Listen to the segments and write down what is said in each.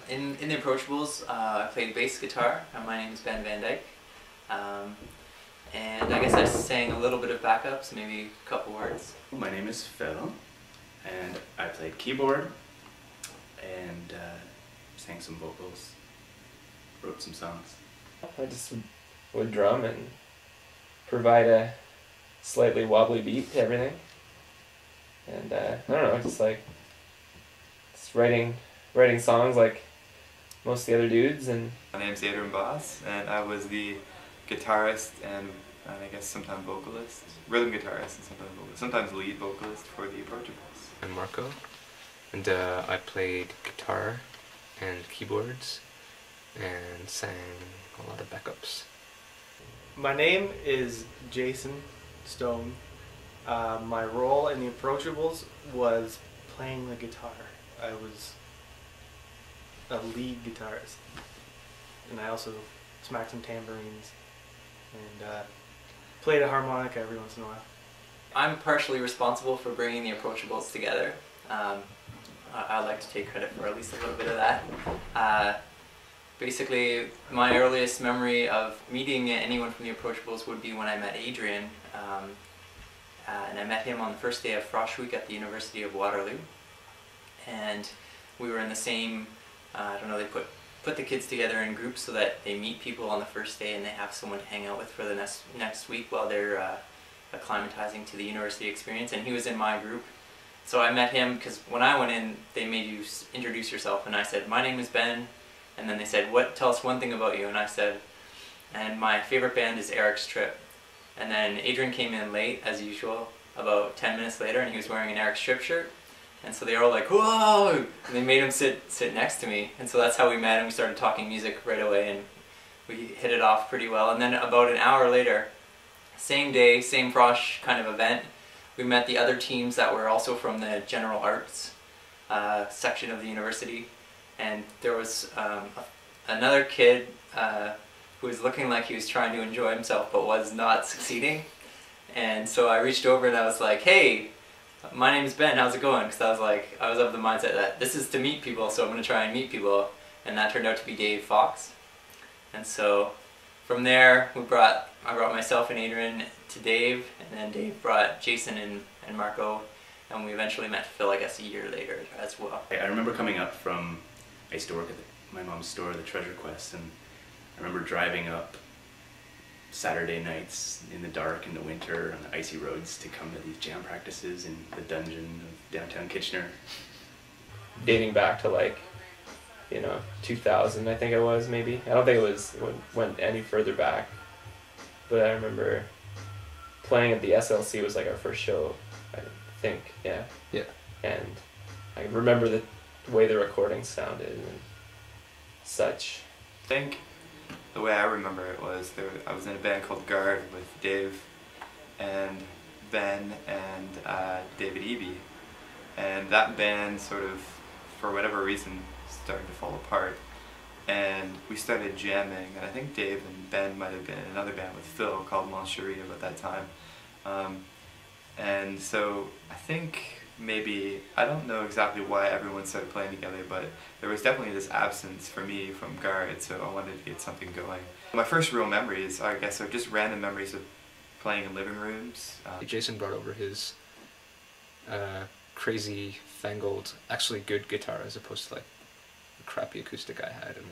In the Approachables, I played bass guitar. My name is Ben Van Dyke. And I guess I sang a little bit of backups, maybe a couple words. My name is Phil, and I played keyboard and sang some vocals, wrote some songs. I just would drum and provide a slightly wobbly beat to everything. And I don't know, just writing songs like most of the other dudes. And my name's Adrian Boss, and I was the guitarist and I guess sometimes vocalist, rhythm guitarist and sometimes vocalist, sometimes lead vocalist for the Approachables. I'm Marco, and I played guitar and keyboards and sang a lot of backups. My name is Jason Stone. My role in the Approachables was playing the guitar. I was a lead guitarist, and I also smacked some tambourines and played a harmonica every once in a while. I'm partially responsible for bringing the Approachables together. I'd like to take credit for at least a little bit of that. Basically, my earliest memory of meeting anyone from the Approachables would be when I met Adrian. And I met him on the first day of Frosh Week at the University of Waterloo. And we were in the same, I don't know, they put the kids together in groups so that they meet people on the first day and they have someone to hang out with for the next week while they're acclimatizing to the university experience. And he was in my group. So I met him because when I went in, they made you introduce yourself, and I said, "My name is Ben." And then they said, "Tell us one thing about you." And I said, "And my favorite band is Eric's Trip." And then Adrian came in late, as usual, about 10 minutes later, and he was wearing an Eric's Trip shirt. And so they were all like, "Whoa!" And they made him sit next to me. And so that's how we met, and we started talking music right away, and we hit it off pretty well. And then about an hour later, same day, same Frosh kind of event, we met the other teams that were also from the general arts section of the university. And there was another kid who was looking like he was trying to enjoy himself but was not succeeding. And so I reached over and I was like, "Hey, my name is Ben, how's it going?" Because I was of the mindset that this is to meet people, so I'm going to try and meet people. And that turned out to be Dave Fox. And so from there, I brought myself and Adrian to Dave, and then Dave brought Jason and Marco, and we eventually met Phil, I guess, a year later as well. I remember coming up from, I used to work at my mom's store, the Treasure Quest, and I remember driving up Saturday nights in the dark in the winter on the icy roads to come to these jam practices in the dungeon of downtown Kitchener. dating back to 2000, I think it was, maybe. I don't think went any further back. But I remember playing at the SLC was like our first show, I think, yeah. Yeah. And I remember the way the recording sounded and such. I think the way I remember it was I was in a band called Guard with Dave and Ben and David Eby, and that band sort of, for whatever reason, started to fall apart, and we started jamming, and I think Dave and Ben might have been in another band with Phil called Moncherie at that time, and so I think maybe, I don't know exactly why everyone started playing together, but there was definitely this absence for me from Guard, so I wanted to get something going. My first real memories, I guess, are just random memories of playing in living rooms. Jason brought over his crazy, fangled, actually good guitar as opposed to the crappy acoustic I had, and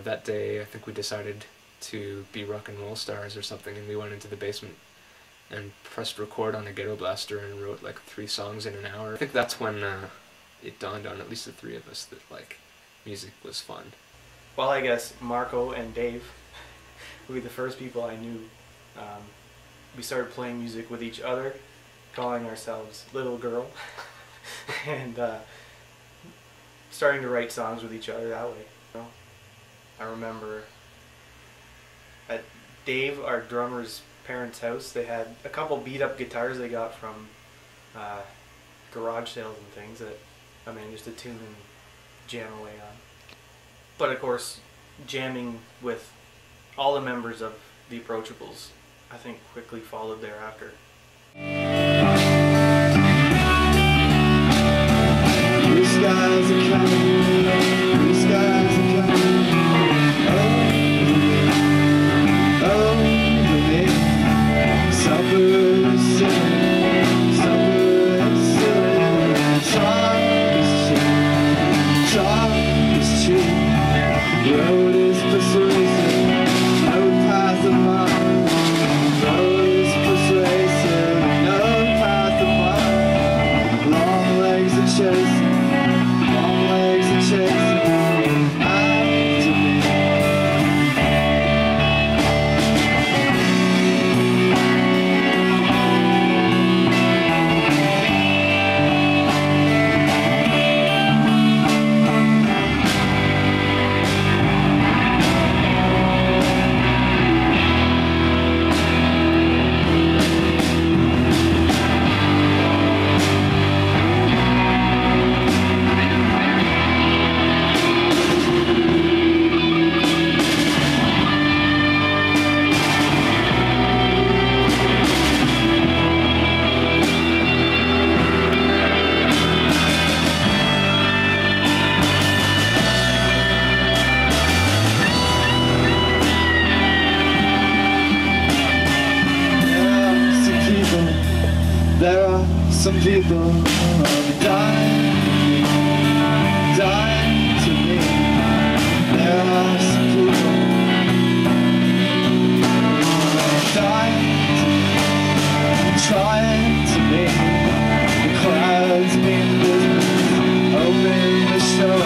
that day I think we decided to be rock and roll stars or something, and we went into the basement and pressed record on a ghetto blaster and wrote 3 songs in an hour. I think that's when it dawned on at least the 3 of us that music was fun. Well, I guess Marco and Dave would be the first people I knew. We started playing music with each other, calling ourselves Little Girl, and starting to write songs with each other that way. I remember at Dave, our drummer's parents' house, they had a couple beat-up guitars they got from garage sales and things that I managed to tune and jam away on. But of course, jamming with all the members of the Approachables, I think, quickly followed thereafter. Blue skies are coming, blue skies. people dying to me. There are some people dying to me, trying to make the clouds mean business. Open the show,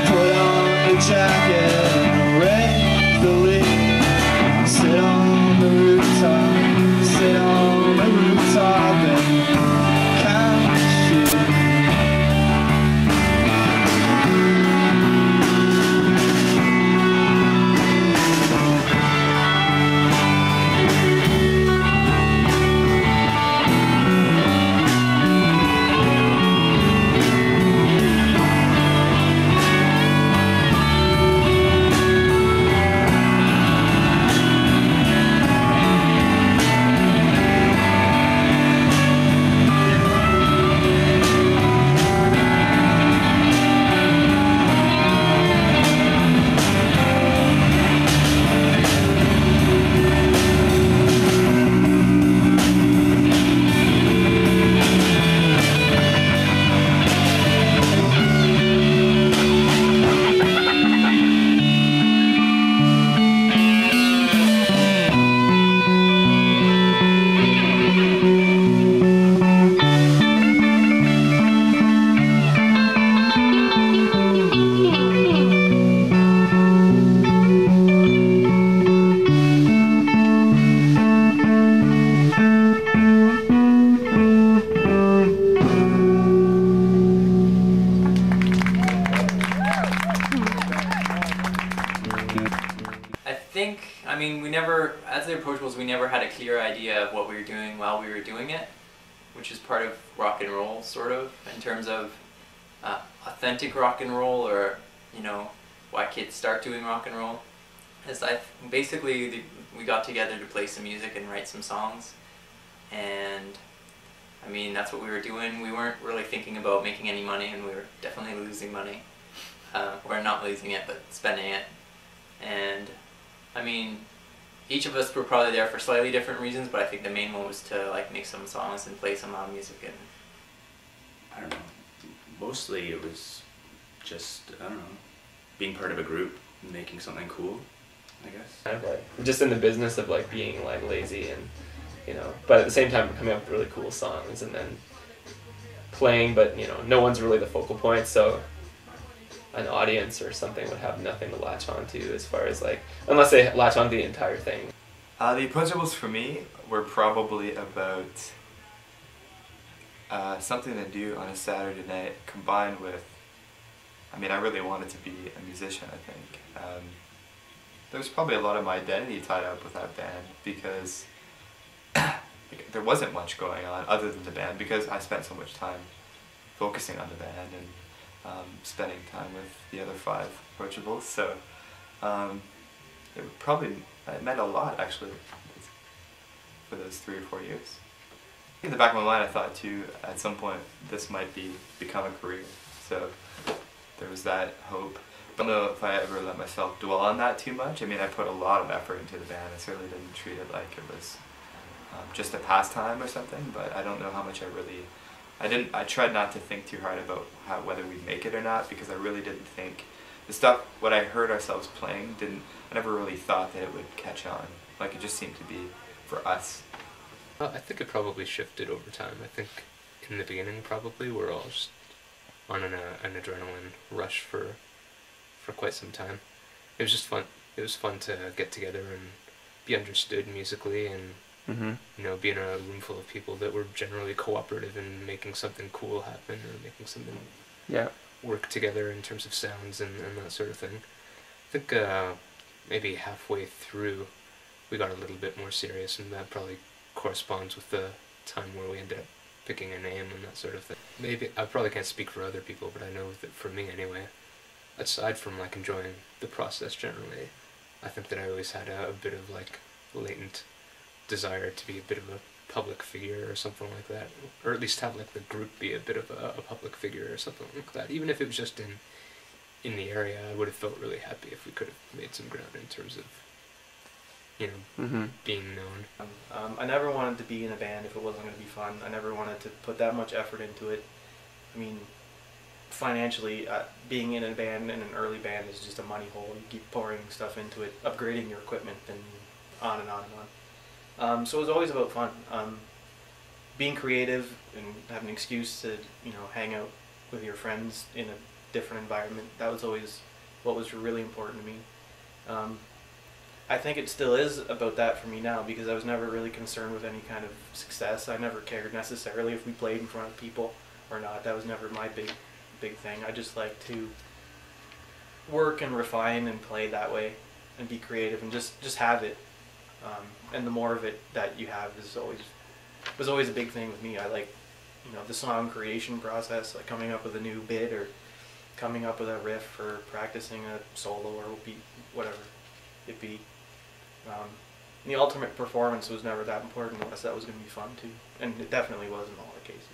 put on the jacket and raise the leaf. Sit on the rooftop, sit on the rooftop and count sheep. As the Approachables, we never had a clear idea of what we were doing while we were doing it, which is part of rock and roll, sort of, in terms of authentic rock and roll, or, you know, why kids start doing rock and roll. Basically, we got together to play some music and write some songs, and I mean, that's what we were doing. We weren't really thinking about making any money, and we were definitely losing money. Or not losing it, but spending it. And I mean, each of us were probably there for slightly different reasons, but I think the main one was to like make some songs and play some loud music. And I don't know, mostly it was just, I don't know, being part of a group, making something cool, I guess. Kind of like just in the business of like being like lazy and, you know, but at the same time coming up with really cool songs and then playing, but you know, no one's really the focal point, so an audience or something would have nothing to latch on to as far as like, unless they latch on to the entire thing. The Approachables for me were probably about something to do on a Saturday night combined with, I mean, I really wanted to be a musician, I think. There was probably a lot of my identity tied up with that band because there wasn't much going on other than the band, because I spent so much time focusing on the band and spending time with the other 5 Approachables, so it meant a lot actually for those 3 or 4 years. In the back of my mind I thought too, at some point this might become a career, so there was that hope. I don't know if I ever let myself dwell on that too much. I mean, I put a lot of effort into the band. I certainly didn't treat it like it was just a pastime or something, but I don't know how much I tried not to think too hard about whether we'd make it or not, because I really didn't think what I heard ourselves playing, I never really thought that it would catch on. Like, it just seemed to be for us. I think it probably shifted over time. I think in the beginning probably we're all just on an adrenaline rush for quite some time. It was just fun. It was fun to get together and be understood musically, and you know, be in a room full of people that were generally cooperative in making something cool happen, or making something work together in terms of sounds and that sort of thing. I think maybe halfway through we got a little bit more serious, and that probably corresponds with the time where we ended up picking a name and that sort of thing. Maybe I probably can't speak for other people, but I know that for me anyway, aside from like enjoying the process generally, I think that I always had a bit of like latent desire to be a bit of a public figure or something like that, or at least have like the group be a bit of a public figure or something like that. Even if it was just in the area, I would have felt really happy if we could have made some ground in terms of you know, being known. I never wanted to be in a band if it wasn't going to be fun. I never wanted to put that much effort into it. I mean, financially, being in a band, in an early band, is just a money hole. You keep pouring stuff into it, upgrading your equipment, and on and on and on. So it was always about fun. Being creative and having an excuse to, you know, hang out with your friends in a different environment, that was always what was really important to me. I think it still is about that for me now, because I was never really concerned with any kind of success. I never cared necessarily if we played in front of people or not. That was never my big thing. I just like to work and refine and play that way and be creative and just have it. And the more of it that you have was always a big thing with me. I like, you know, the song creation process, like coming up with a new bit or coming up with a riff or practicing a solo or beat, whatever it be. The ultimate performance was never that important unless that was going to be fun too, and it definitely was in all the cases.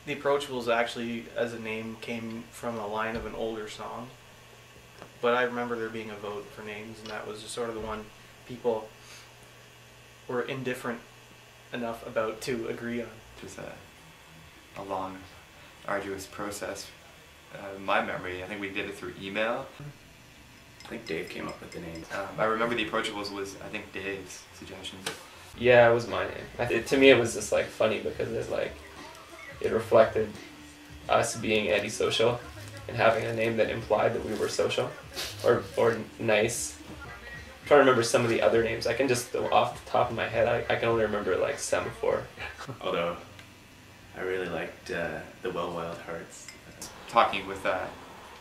The Approachables actually, as a name, came from a line of an older song. But I remember there being a vote for names, and that was just sort of the one people were indifferent enough about to agree on. Just a long, arduous process. My memory, I think we did it through email. I think Dave came up with the name. I remember the Approachables was, I think, Dave's suggestion. Yeah, it was my name. To me, it was just like funny because it reflected us being antisocial and having a name that implied that we were social or nice. I'm trying to remember some of the other names. I can just, off the top of my head, I can only remember like Semaphore. Although I really liked the Well Wild Hearts. Talking with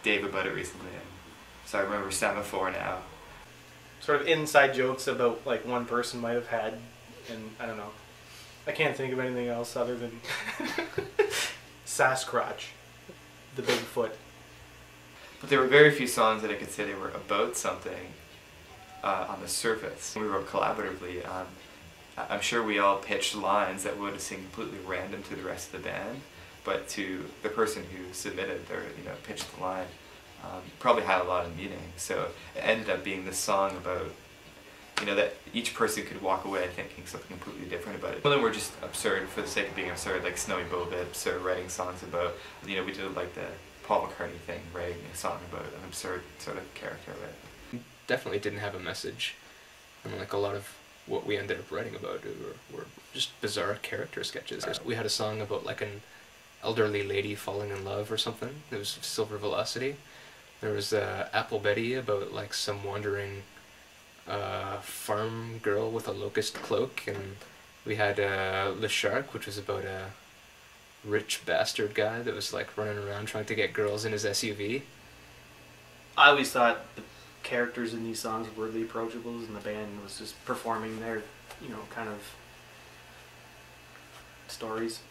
Dave about it recently, so I remember Semaphore now. Sort of inside jokes about like one person might have had, and I don't know. I can't think of anything else other than Sasquatch, the Bigfoot. But there were very few songs that I could say they were about something on the surface. We wrote collaboratively. I'm sure we all pitched lines that would seem completely random to the rest of the band, but to the person who submitted or pitched the line, probably had a lot of meaning. So it ended up being this song about you know, that each person could walk away thinking something completely different about it. Some of them were just absurd for the sake of being absurd, like Snowy Bo Bips, or writing songs about, you know, we did like the Paul McCartney thing, writing a song about an absurd sort of character, right? Definitely didn't have a message, and like a lot of what we ended up writing about were just bizarre character sketches. We had a song about like an elderly lady falling in love or something. It was Silver Velocity. There was Apple Betty about like some wandering farm girl with a locust cloak, and we had Le Shark, which was about a rich bastard guy that was like running around trying to get girls in his SUV. I always thought the characters in these songs were the Approachables, and the band was just performing their, you know, kind of stories.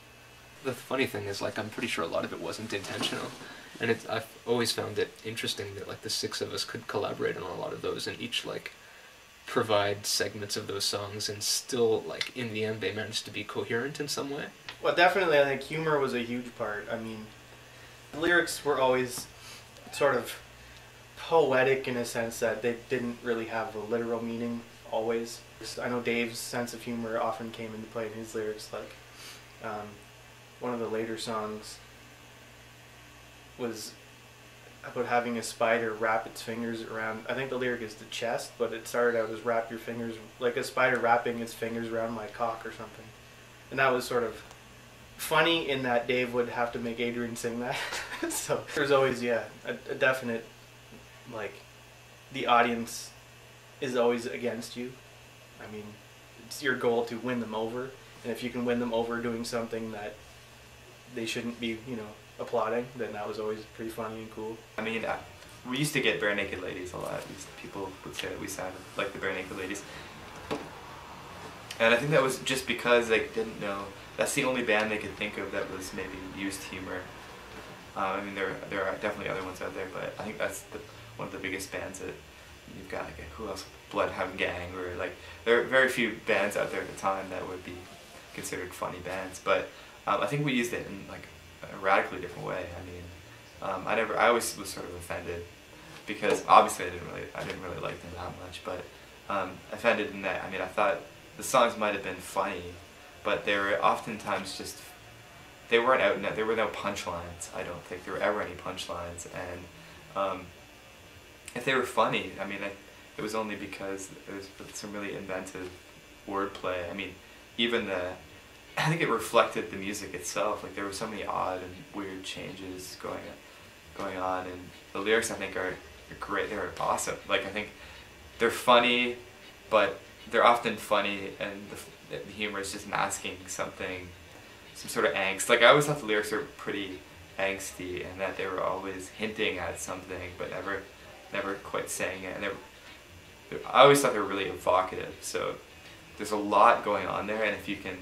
The funny thing is, like, I'm pretty sure a lot of it wasn't intentional, and I've always found it interesting that like the six of us could collaborate on a lot of those and each like provide segments of those songs, and still like in the end they managed to be coherent in some way. Well, definitely, I think humor was a huge part. I mean, the lyrics were always sort of poetic in a sense that they didn't really have a literal meaning always. I know Dave's sense of humor often came into play in his lyrics, like one of the later songs was about having a spider wrap its fingers around, I think the lyric is the chest, but it started out as wrap your fingers, like a spider wrapping its fingers around my cock or something. And that was sort of funny in that Dave would have to make Adrian sing that. So there's always, yeah, a definite, like, the audience is always against you. I mean, it's your goal to win them over, and if you can win them over doing something that they shouldn't be, you know, applauding, then that was always pretty funny and cool. I mean, we used to get Bare Naked Ladies a lot. People would say that we sounded like the Bare Naked Ladies. And I think that was just because they didn't know, that's the only band they could think of that was maybe used humor. I mean, there are definitely other ones out there, but I think that's one of the biggest bands that you've got, like, who else? Bloodhound Gang, or like, there are very few bands out there at the time that would be considered funny bands, but I think we used it in like a radically different way. I mean, I always was sort of offended, because obviously I didn't really like them that much, but offended in that, I mean, I thought the songs might have been funny, but they were oftentimes just, they weren't out, there were no punchlines. I don't think there were ever any punchlines, and if they were funny, I mean, it was only because there was some really inventive wordplay. I mean, even I think it reflected the music itself. Like, there were so many odd and weird changes going on, and the lyrics, I think, are great. They're awesome. Like, I think they're funny, but they're often funny, and the humor is just masking something, some sort of angst. Like, I always thought the lyrics were pretty angsty, and that they were always hinting at something, but never quite saying it. And I always thought they were really evocative. So there's a lot going on there, and if you can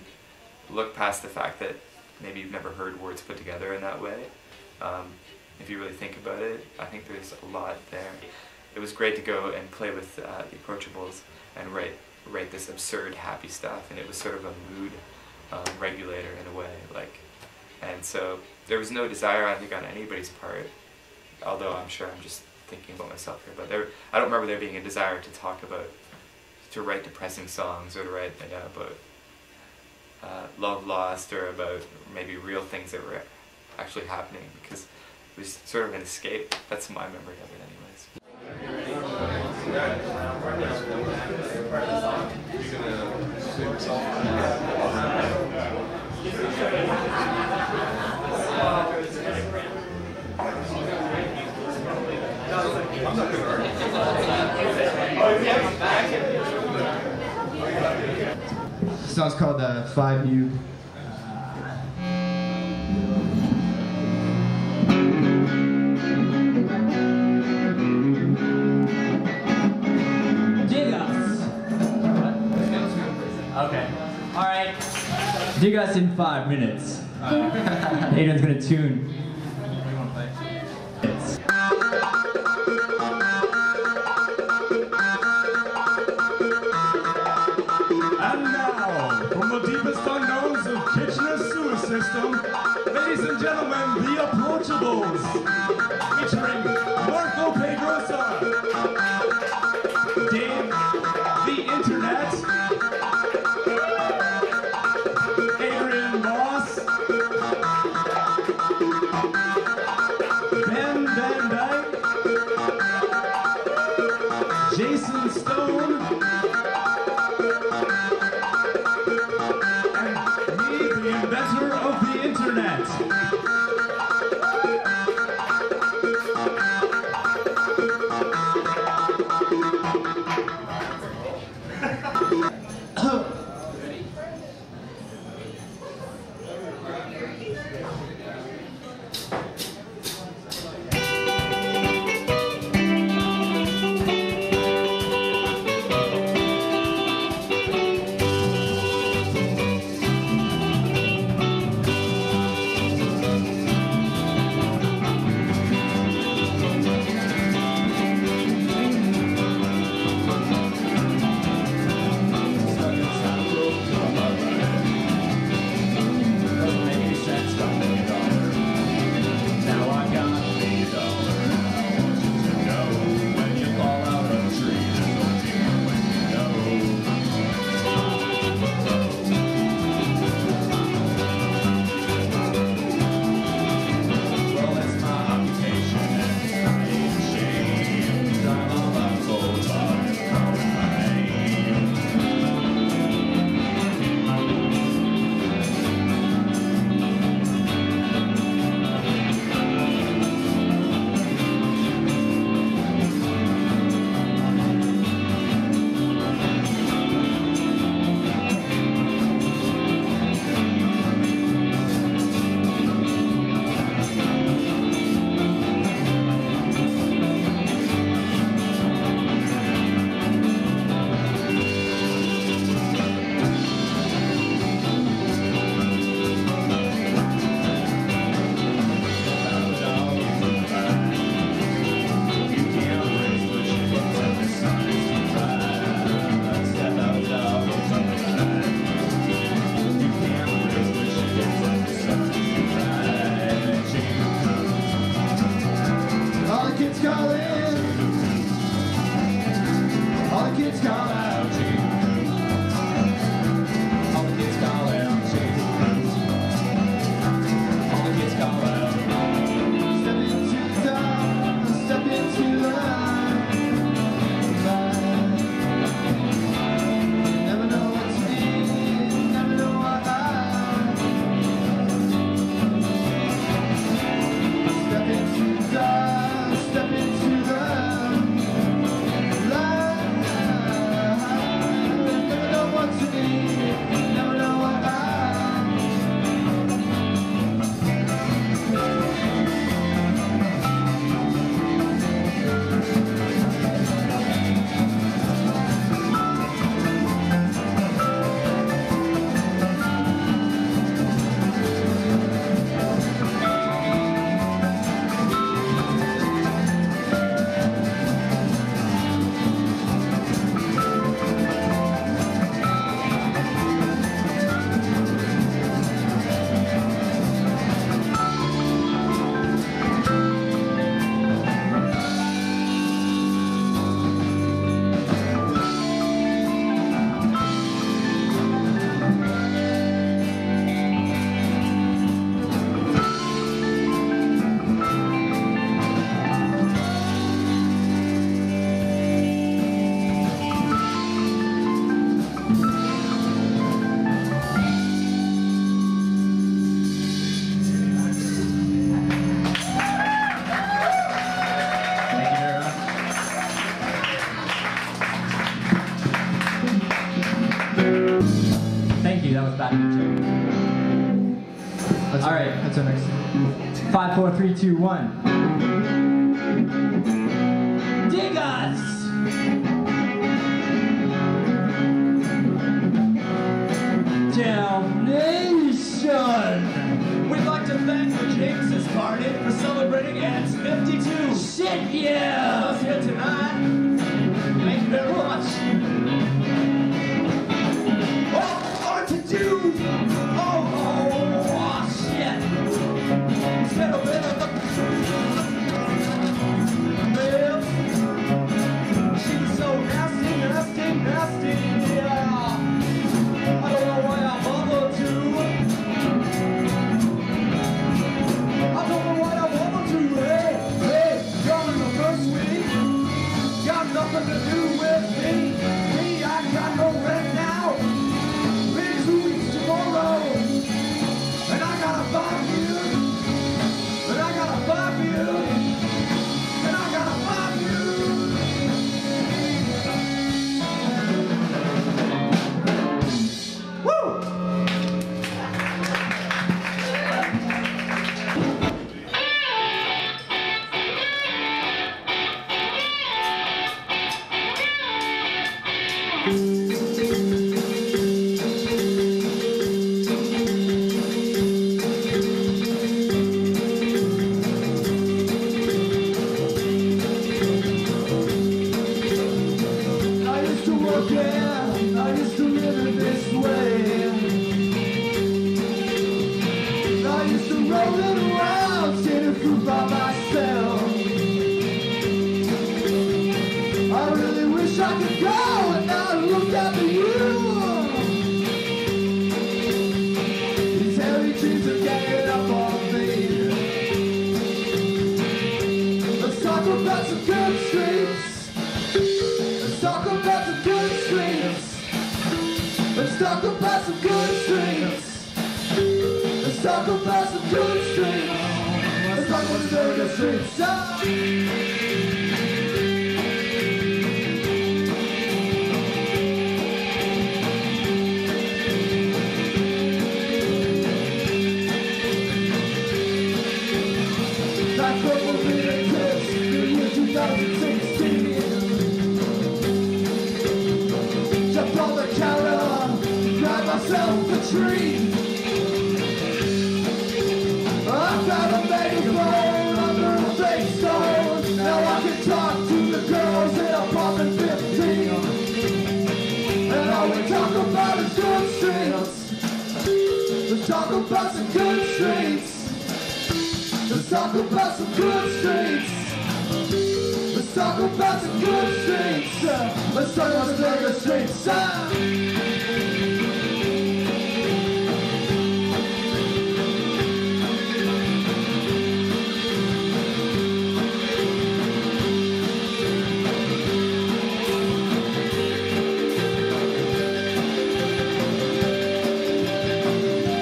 look past the fact that maybe you've never heard words put together in that way, if you really think about it, I think there's a lot there. It was great to go and play with the Approachables and write this absurd, happy stuff, and it was sort of a mood regulator in a way. Like, and so there was no desire, I think, on anybody's part, although I'm sure I'm just thinking about myself here, but I don't remember there being a desire to write depressing songs, or to write about love lost, or about maybe real things that were actually happening, because it was sort of an escape. That's my memory of it anyways. This song's called 5U. Okay. Alright. Dig us in 5 minutes. Aiden's gonna tune. And now, from the deepest unknowns of Kitchener's sewer system, ladies and gentlemen, the Approachables, featuring Pedrosa, Dave, the bad joke. All right. That's our next. 5, 4, 3, 2, 1. Dig us! Damnation! We'd like to thank the James's Party for celebrating Ant's 52. Shit, yeah! Us here tonight. Thank you very much. What to do? Oh, shit. Spin a bit of the... Well, she's so nasty, nasty, nasty, yeah. I don't know why I bothered to. I don't know why I bothered to. Hey, gone in the first week. Got nothing to do with me. I got no rent now. Been 2 weeks tomorrow. And I gotta find you. And I gotta find you. And I gotta find you. Woo! I used to work here, I used to live in this way. I used to roll it around, sitting fruit by myself. I really wish I could go and not look after you. These heavy dreams are getting up on me. Let's talk about some good streets. Let's talk about some good streets. Let's talk about some good streets. Let's talk about some good streets. Let's talk about some good streets. That's what we'll be the kids in the year 2016. Jumped on the counter, grabbed myself a tree. I found a megaphone under a big stone. Now I can talk to the girls that are popping 15. And all we talk about is good streets. Let's talk about some good streets. Let's talk about some good streets. Let's talk about some good streets. Let's talk about some good streets. Let's talk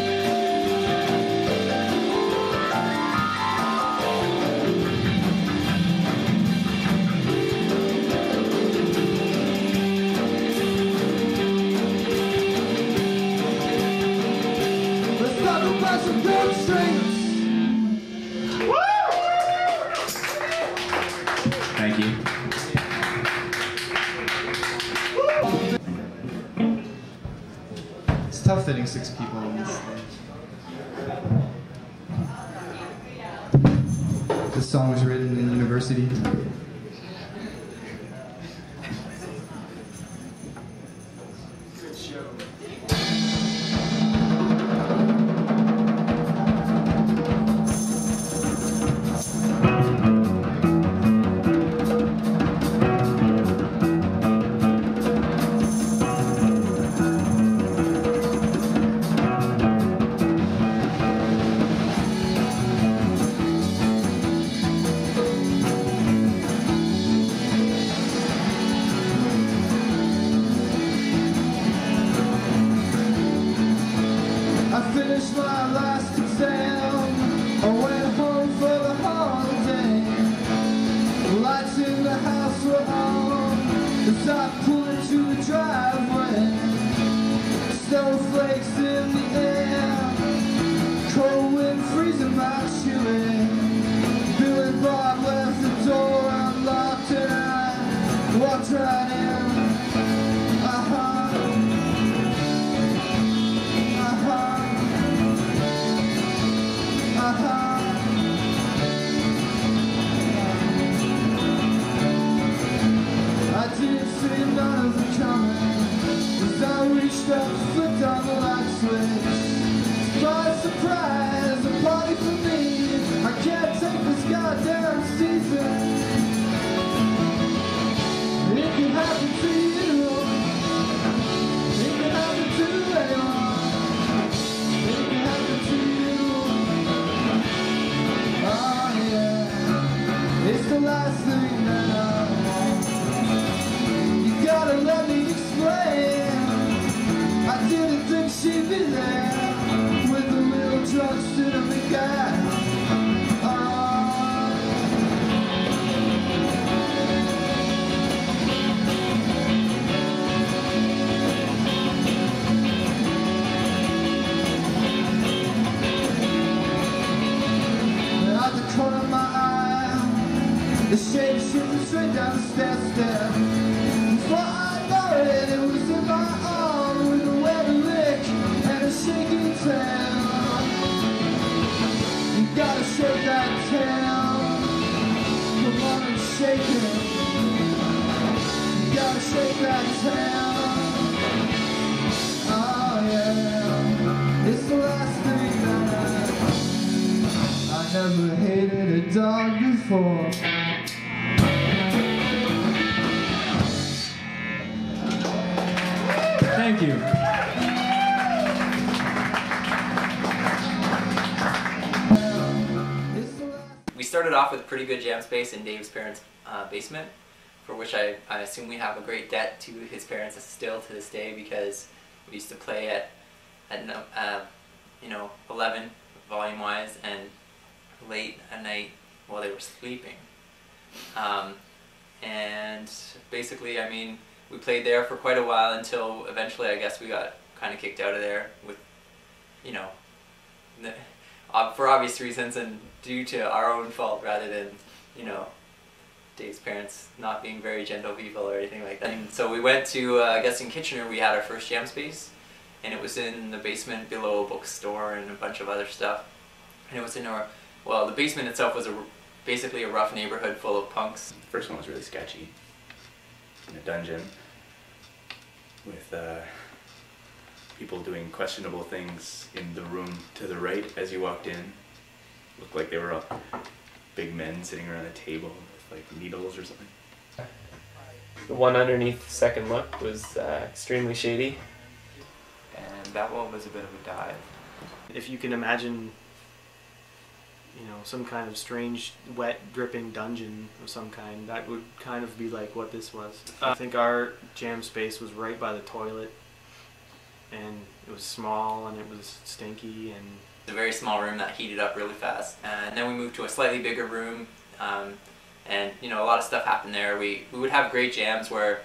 about some good streets. Thank you. It's tough fitting 6 people on this thing. This song was written in university. I finished my last exam. I went home for the holiday. Lights in the house were on as I pulled into the driveway. Snowflakes in just flicked on the light switch. Surprise, surprise, a party for me. I can't take this goddamn season. It can happen to you. It can happen to anyone. It can happen to you. Oh yeah, it's the last thing that I want. You gotta let me explain. I didn't think she'd be there with a little drunk cinnamon gas. Out the corner of my eye, the shape shifted straight down the step. Before I know it, it was in my arm with a wet lick and a shaking tail. You gotta shake that tail. Come on and shake it. You gotta shake that tail. Oh yeah, it's the last thing that I never hated a dog before. Thank you. We started off with a pretty good jam space in Dave's parents' basement, for which I assume we have a great debt to his parents still to this day, because we used to play at 11 volume-wise and late at night while they were sleeping. And basically, I mean, we played there for quite a while until eventually I guess we got kind of kicked out of there with, you know, for obvious reasons and due to our own fault rather than, you know, Dave's parents not being very gentle people or anything like that. And so we went to, I guess in Kitchener we had our first jam space, and it was in the basement below a bookstore and a bunch of other stuff. And it was in our, well, the basement itself was basically a rough neighborhood full of punks. The first one was really sketchy. In a dungeon with people doing questionable things in the room to the right as you walked in. Looked like they were all big men sitting around a table with like needles or something. The one underneath Second Look was extremely shady. And that one was a bit of a dive. If you can imagine, you know, some kind of strange, wet, dripping dungeon of some kind, that would kind of be like what this was. I think our jam space was right by the toilet, and it was small and it was stinky and... It's a very small room that heated up really fast. And then we moved to a slightly bigger room, and you know, a lot of stuff happened there. We would have great jams where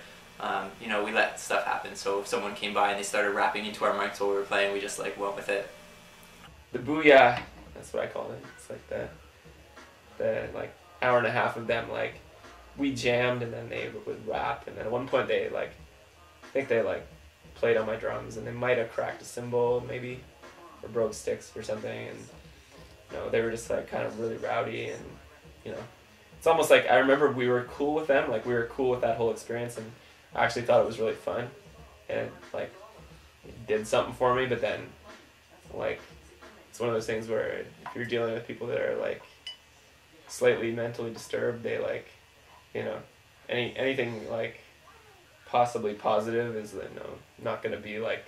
you know, we let stuff happen. So if someone came by and they started rapping into our mics while we were playing, we just like went with it. The booyah, that's what I call it. It's like the like hour and a half of them, like we jammed and then they would rap, and then at one point they like, I think they like played on my drums and they might have cracked a cymbal maybe, or broke sticks or something, and you know, they were just like kind of really rowdy, and you know, it's almost like I remember we were cool with them, like we were cool with that whole experience, and I actually thought it was really fun, and like it did something for me, but then like it's one of those things where if you're dealing with people that are like slightly mentally disturbed, they like, you know, anything like possibly positive is, you know, not gonna be like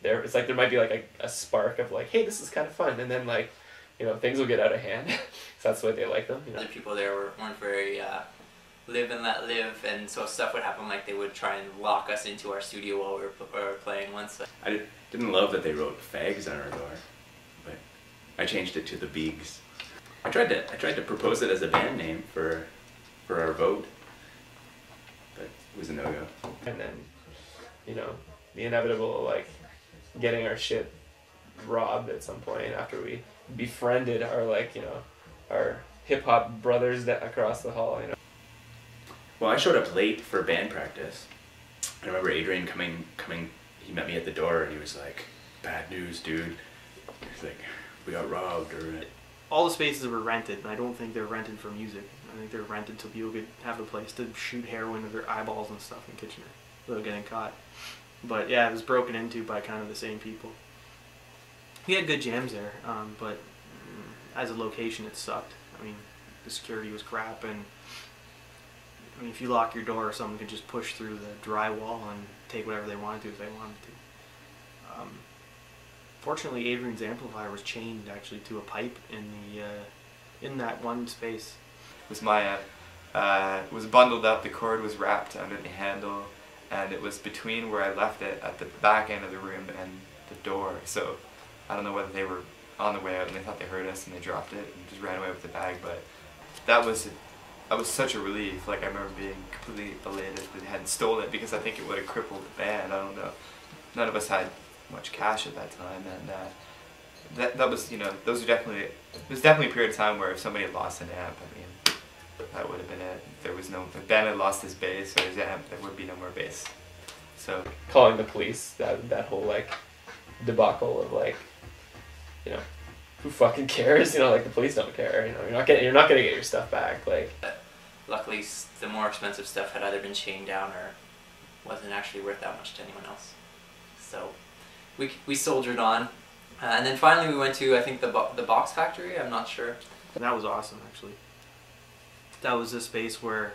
there. It's like there might be like a spark of like, hey, this is kind of fun, and then like, you know, things will get out of hand. So that's the way they like them. You know? The people there weren't very live and let live, and so stuff would happen like they would try and lock us into our studio while we were playing once. I didn't love that they wrote fags on our door, but I changed it to the Beegs. I tried to propose it as a band name for our vote, but it was a no-go. And then, you know, the inevitable like getting our shit robbed at some point after we befriended our like, you know, our hip hop brothers that across the hall, you know. Well, I showed up late for band practice. I remember Adrian coming. He met me at the door and he was like, "Bad news, dude." He's like, "We got robbed." Or all the spaces were rented, and I don't think they're rented for music. I think they're rented so people could have a place to shoot heroin with their eyeballs and stuff in Kitchener without getting caught. But yeah, it was broken into by kind of the same people. We had good jams there, but as a location it sucked. I mean, the security was crap, and I mean, if you lock your door, someone could just push through the drywall and take whatever they wanted to if they wanted to. Fortunately, Adrian's amplifier was chained actually to a pipe in that one space. It was my it was bundled up. The cord was wrapped under the handle, and it was between where I left it at the back end of the room and the door. So I don't know whether they were on the way out and they thought they heard us and they dropped it and just ran away with the bag. But that was such a relief. Like, I remember being completely elated that they hadn't stolen it, because I think it would have crippled the band. I don't know. None of us had much cash at that time, and that was, you know, those are definitely, it was definitely a period of time where if somebody had lost an amp, I mean, that would have been it. There was no, if Ben had lost his bass or his amp, there would be no more bass. So calling the police, that whole like debacle of like, you know, who fucking cares? You know, like the police don't care. You know, you're not gonna get your stuff back. Like, luckily, the more expensive stuff had either been chained down or wasn't actually worth that much to anyone else. So we soldiered on, and then finally we went to, I think, the Box Factory. I'm not sure. That was awesome, actually. That was a space where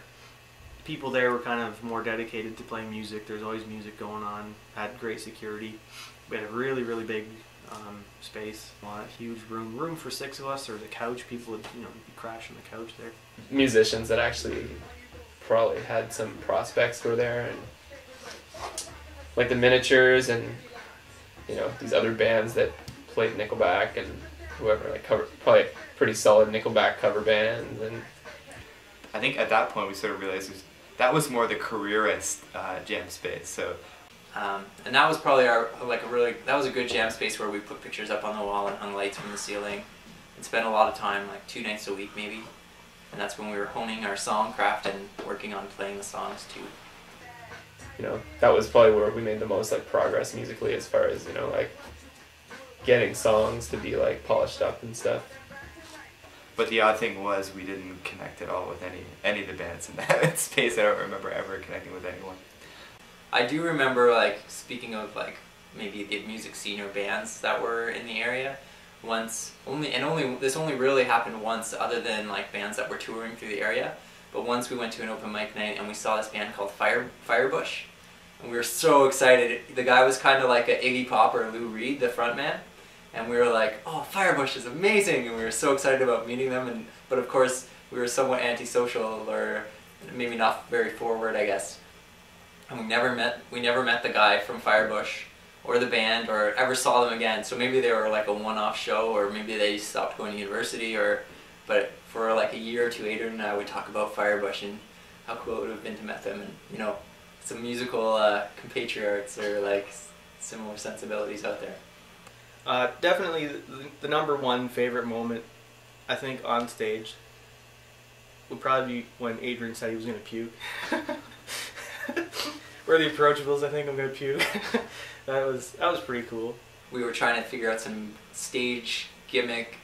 people there were kind of more dedicated to playing music. There's always music going on. Had great security. We had a really, really big space. A huge room for 6 of us. There was a couch. People would, you know, be crashing the couch there. Musicians that actually probably had some prospects were there, and like the Miniatures and, you know, these other bands that played Nickelback and whoever, like probably pretty solid Nickelback cover bands. And I think at that point we sort of realized that was more the careerist jam space. So and that was probably that was a good jam space where we put pictures up on the wall and hung lights from the ceiling and spent a lot of time, like 2 nights a week maybe. And that's when we were honing our songcraft and working on playing the songs too. You know, that was probably where we made the most like progress musically, as far as, you know, like getting songs to be like polished up and stuff. But the odd thing was we didn't connect at all with any of the bands in that space. I don't remember ever connecting with anyone. I do remember, like, speaking of like maybe the music scene or bands that were in the area, this only really happened once, other than like bands that were touring through the area. But once we went to an open mic night and we saw this band called Firebush, and we were so excited. The guy was kind of like a Iggy Pop or Lou Reed, the frontman, and we were like, "Oh, Firebush is amazing!" And we were so excited about meeting them. But of course, we were somewhat antisocial, or maybe not very forward, I guess. And we never met the guy from Firebush or the band, or ever saw them again. So maybe they were like a one-off show, or maybe they stopped going to university, but for like a year or two, Adrian and I would talk about Firebush and how cool it would have been to meet them, and, you know, some musical compatriots or like similar sensibilities out there. Definitely the number one favorite moment, I think, on stage would probably be when Adrian said he was going to puke. Or the Approachables, I think I'm going to puke. That was pretty cool. We were trying to figure out some stage gimmick,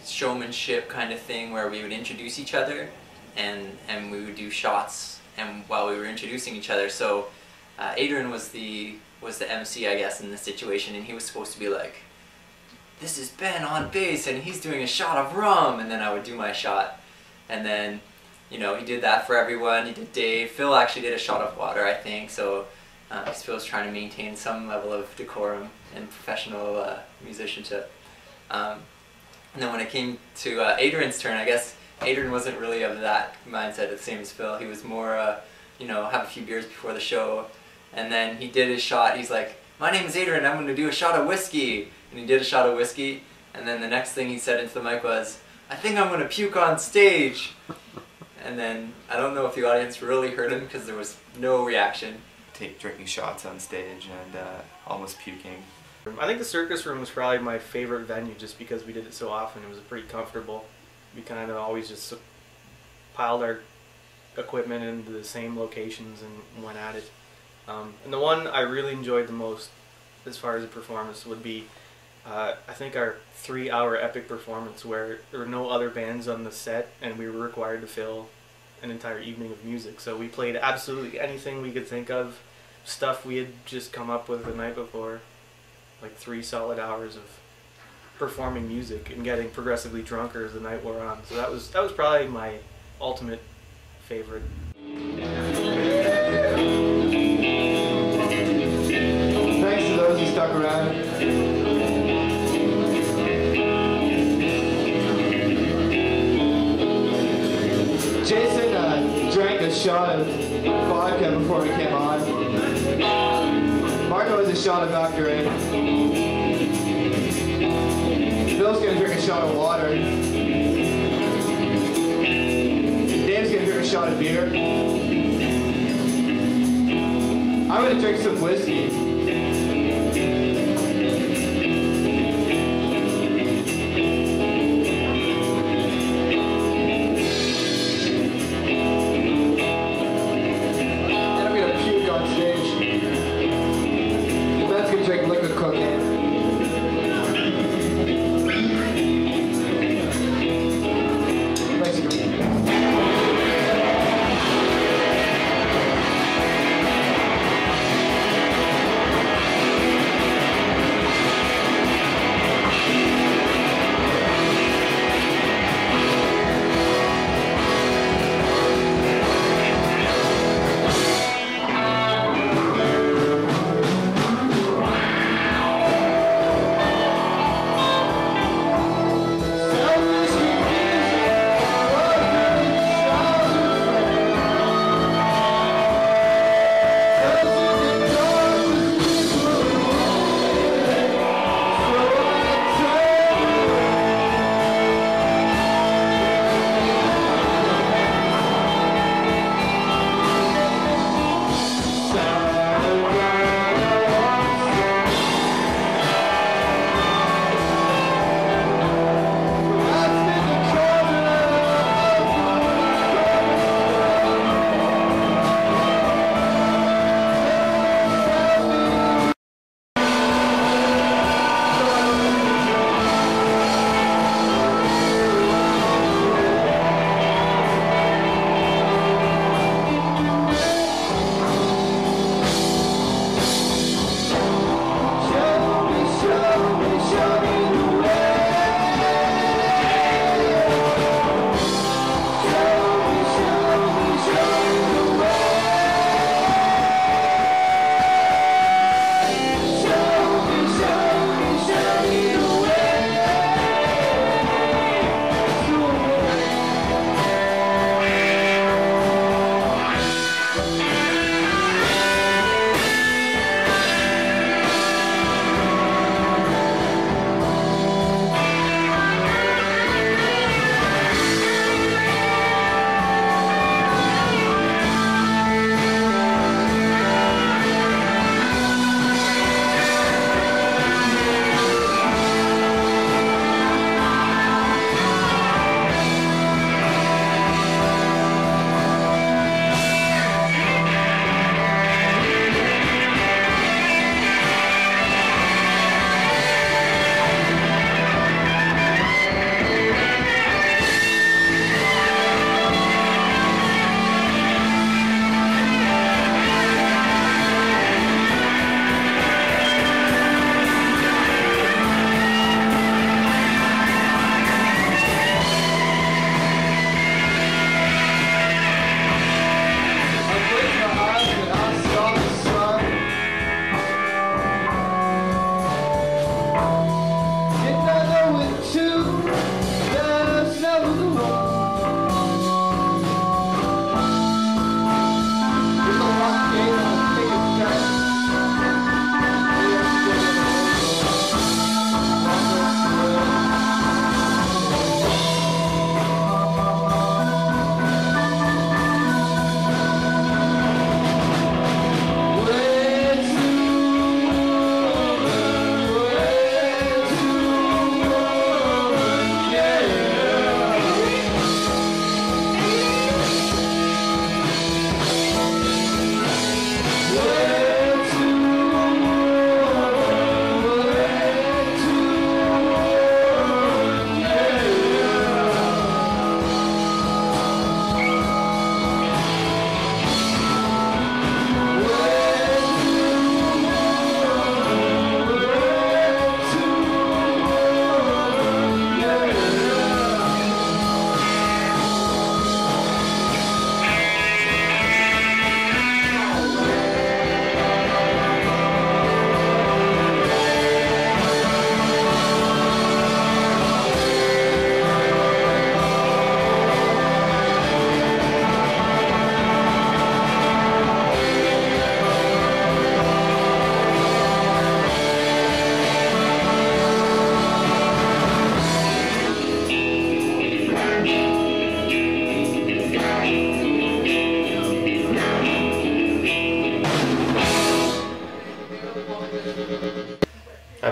showmanship kind of thing, where we would introduce each other and we would do shots and while we were introducing each other. So Adrian was the MC, I guess, in this situation, and he was supposed to be like, "This is Ben on bass and he's doing a shot of rum," and then I would do my shot. And then, you know, he did that for everyone. He did Dave. Phil actually did a shot of water, I think, so Phil was trying to maintain some level of decorum and professional musicianship. And then when it came to Adrian's turn, I guess Adrian wasn't really of that mindset, the same as Phil. He was more, have a few beers before the show. And then he did his shot. He's like, "My name is Adrian, I'm going to do a shot of whiskey." And he did a shot of whiskey. And then the next thing he said into the mic was, "I think I'm going to puke on stage." And then I don't know if the audience really heard him because there was no reaction. Drinking shots on stage and almost puking. I think the circus room was probably my favorite venue just because we did it so often. It was pretty comfortable. We kind of always just piled our equipment into the same locations and went at it. And the one I really enjoyed the most as far as a performance would be, I think, our 3-hour epic performance where there were no other bands on the set and we were required to fill an entire evening of music. So we played absolutely anything we could think of, stuff we had just come up with the night before, like 3 solid hours of performing music and getting progressively drunker as the night wore on. So that was probably my ultimate favorite. Thanks to those who stuck around. Jason drank a shot of vodka before we came on. Marco was a shot of Dr. A. Bill's gonna drink a shot of water. Dave's gonna drink a shot of beer. I'm gonna drink some whiskey. And I'm gonna puke on stage. That's gonna drink liquid cocaine.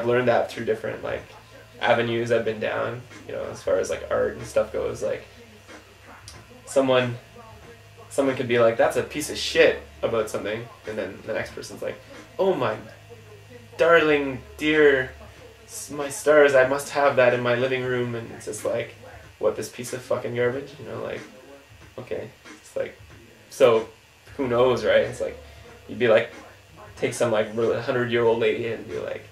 learned that through different like avenues I've been down, you know, as far as like art and stuff goes. Like someone could be like, that's a piece of shit about something, and then the next person's like, oh my darling dear, my stars, I must have that in my living room. And it's just like, what, this piece of fucking garbage, you know? Like, okay, it's like, so who knows, right? It's like, you'd be like, take some like really 100-year-old lady and be like,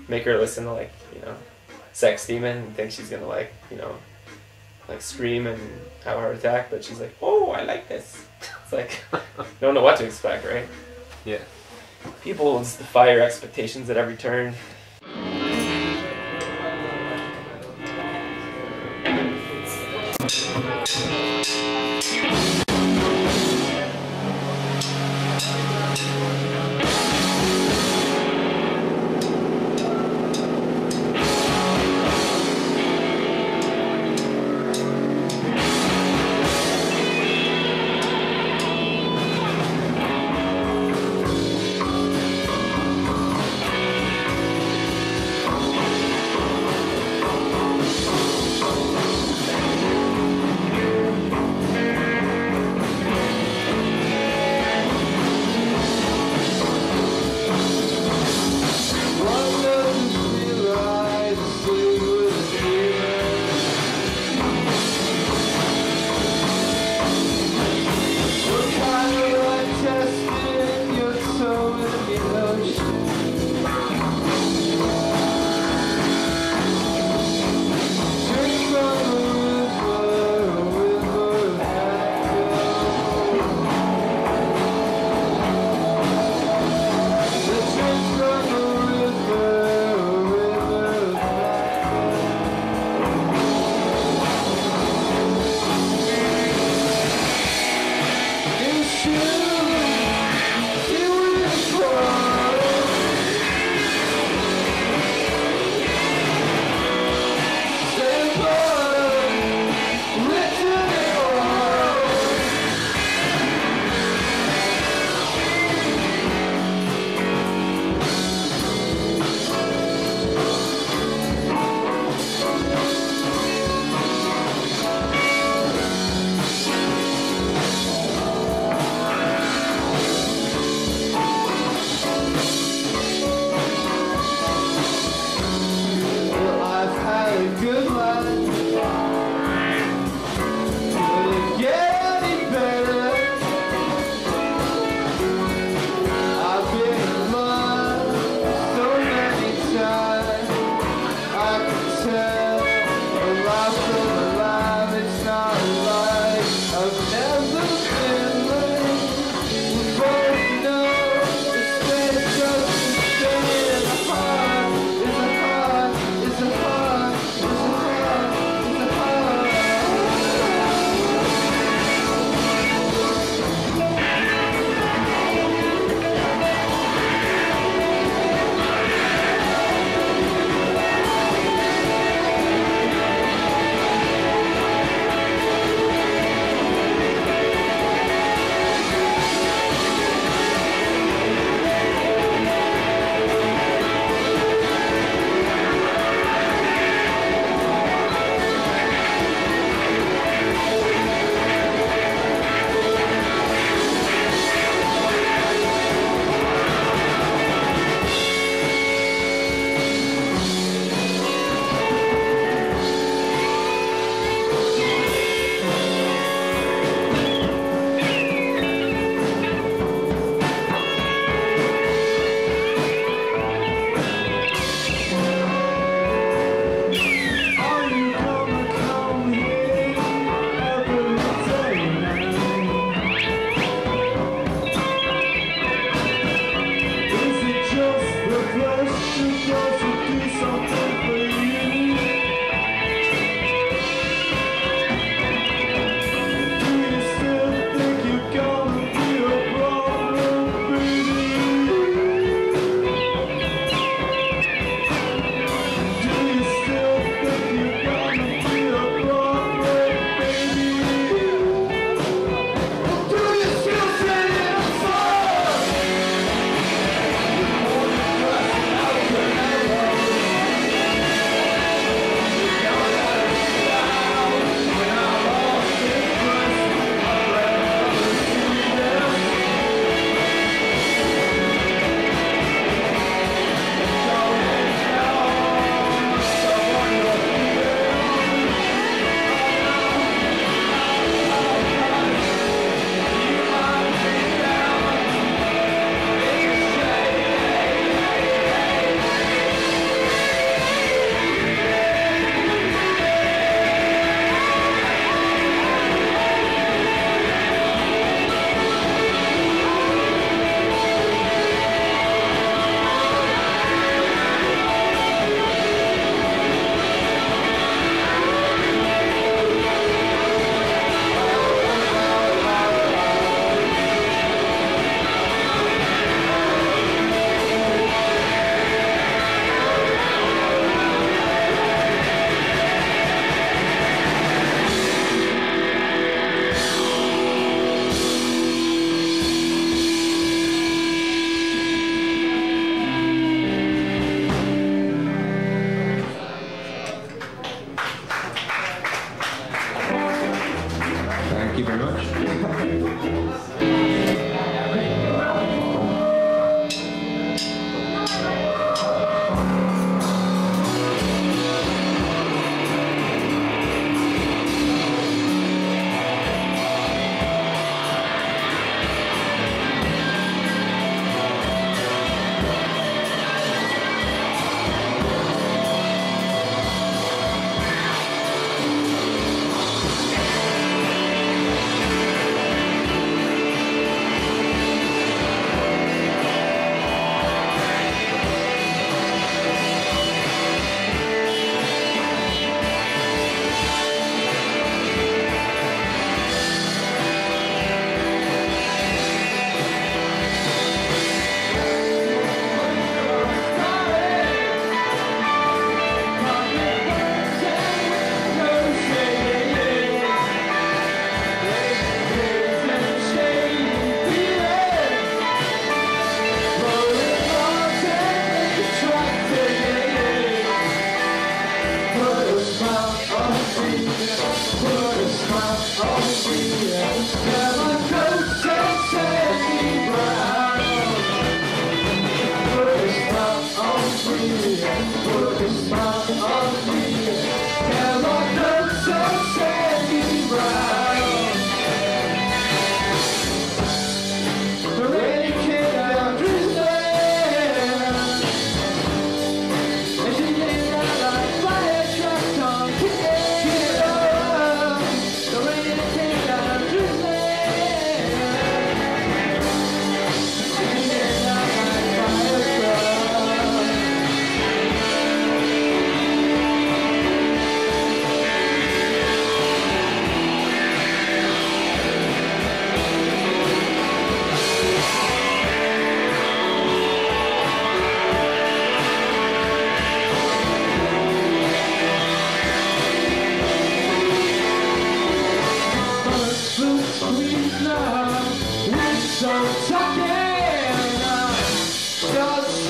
make her listen to like, you know, Sex Demon and think she's gonna like, you know, like scream and have a heart attack, but she's like, oh, I like this. It's like, you don't know what to expect, right? Yeah. People just defy your expectations at every turn.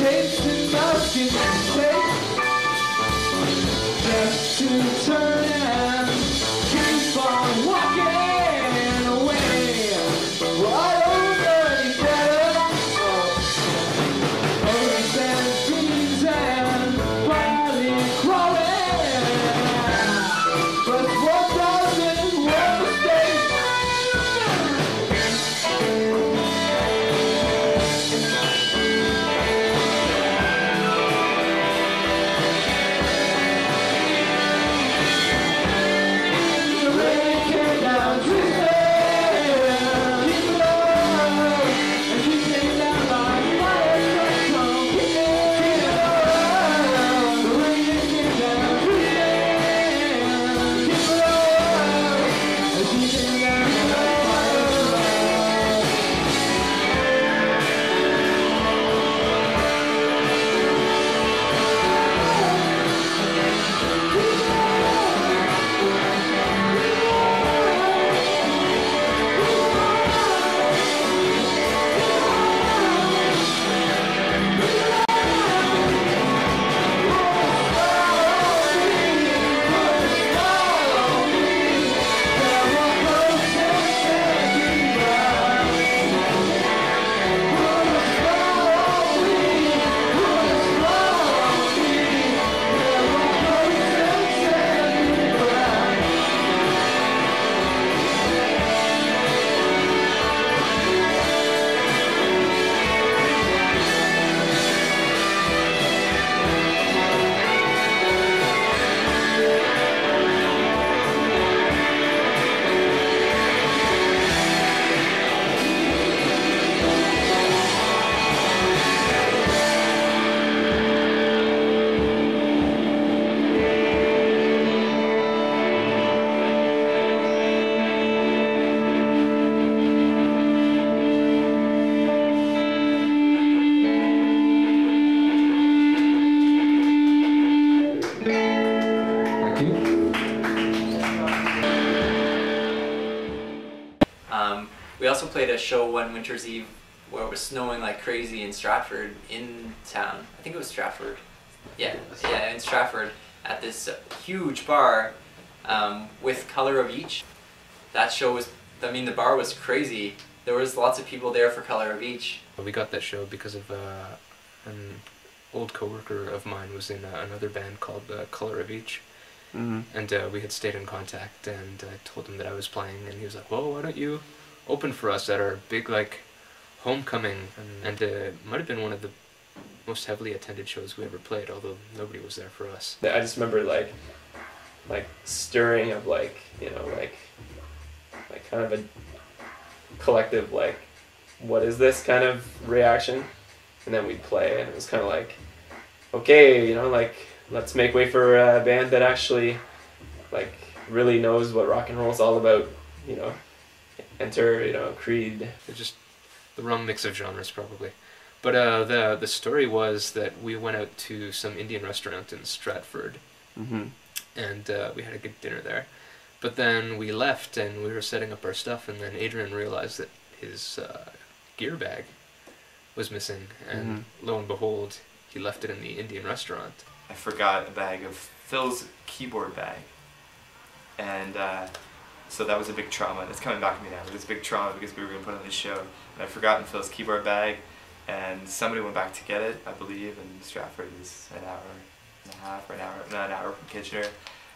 chasing mountains just to turn and keep on walking away. Well, I don't know any better. Birds and bees and barley crawling, but what doesn't want to stay? We also played a show one winter's eve where it was snowing like crazy in Stratford, in town. I think it was Stratford. Yeah, in Stratford, at this huge bar with Color of Each. That show was, I mean, the bar was crazy. There was lots of people there for Color of Each. We got that show because of an old coworker of mine was in another band called Color of Each. Mm-hmm. And we had stayed in contact, and I told him that I was playing, and he was like, well, why don't you open for us at our big, like, homecoming? And it might have been one of the most heavily attended shows we ever played, although nobody was there for us. I just remember, like stirring of, like, you know, like kind of a collective, like, what is this kind of reaction? And then we'd play, and it was kind of like, okay, you know, like, let's make way for a band that actually, like, really knows what rock and roll is all about, you know. Enter, you know, Creed. It's just the wrong mix of genres, probably. But the story was that we went out to some Indian restaurant in Stratford, mm-hmm. and we had a good dinner there. But then we left, and we were setting up our stuff, and then Adrian realized that his gear bag was missing, and mm-hmm. lo and behold, he left it in the Indian restaurant. I forgot a bag of Phil's keyboard bag, and so that was a big trauma. It's coming back to me now. It was a big trauma because we were going to put on this show, and I'd forgotten Phil's keyboard bag, and somebody went back to get it, I believe, and Stratford is an hour and a half, or an hour from Kitchener,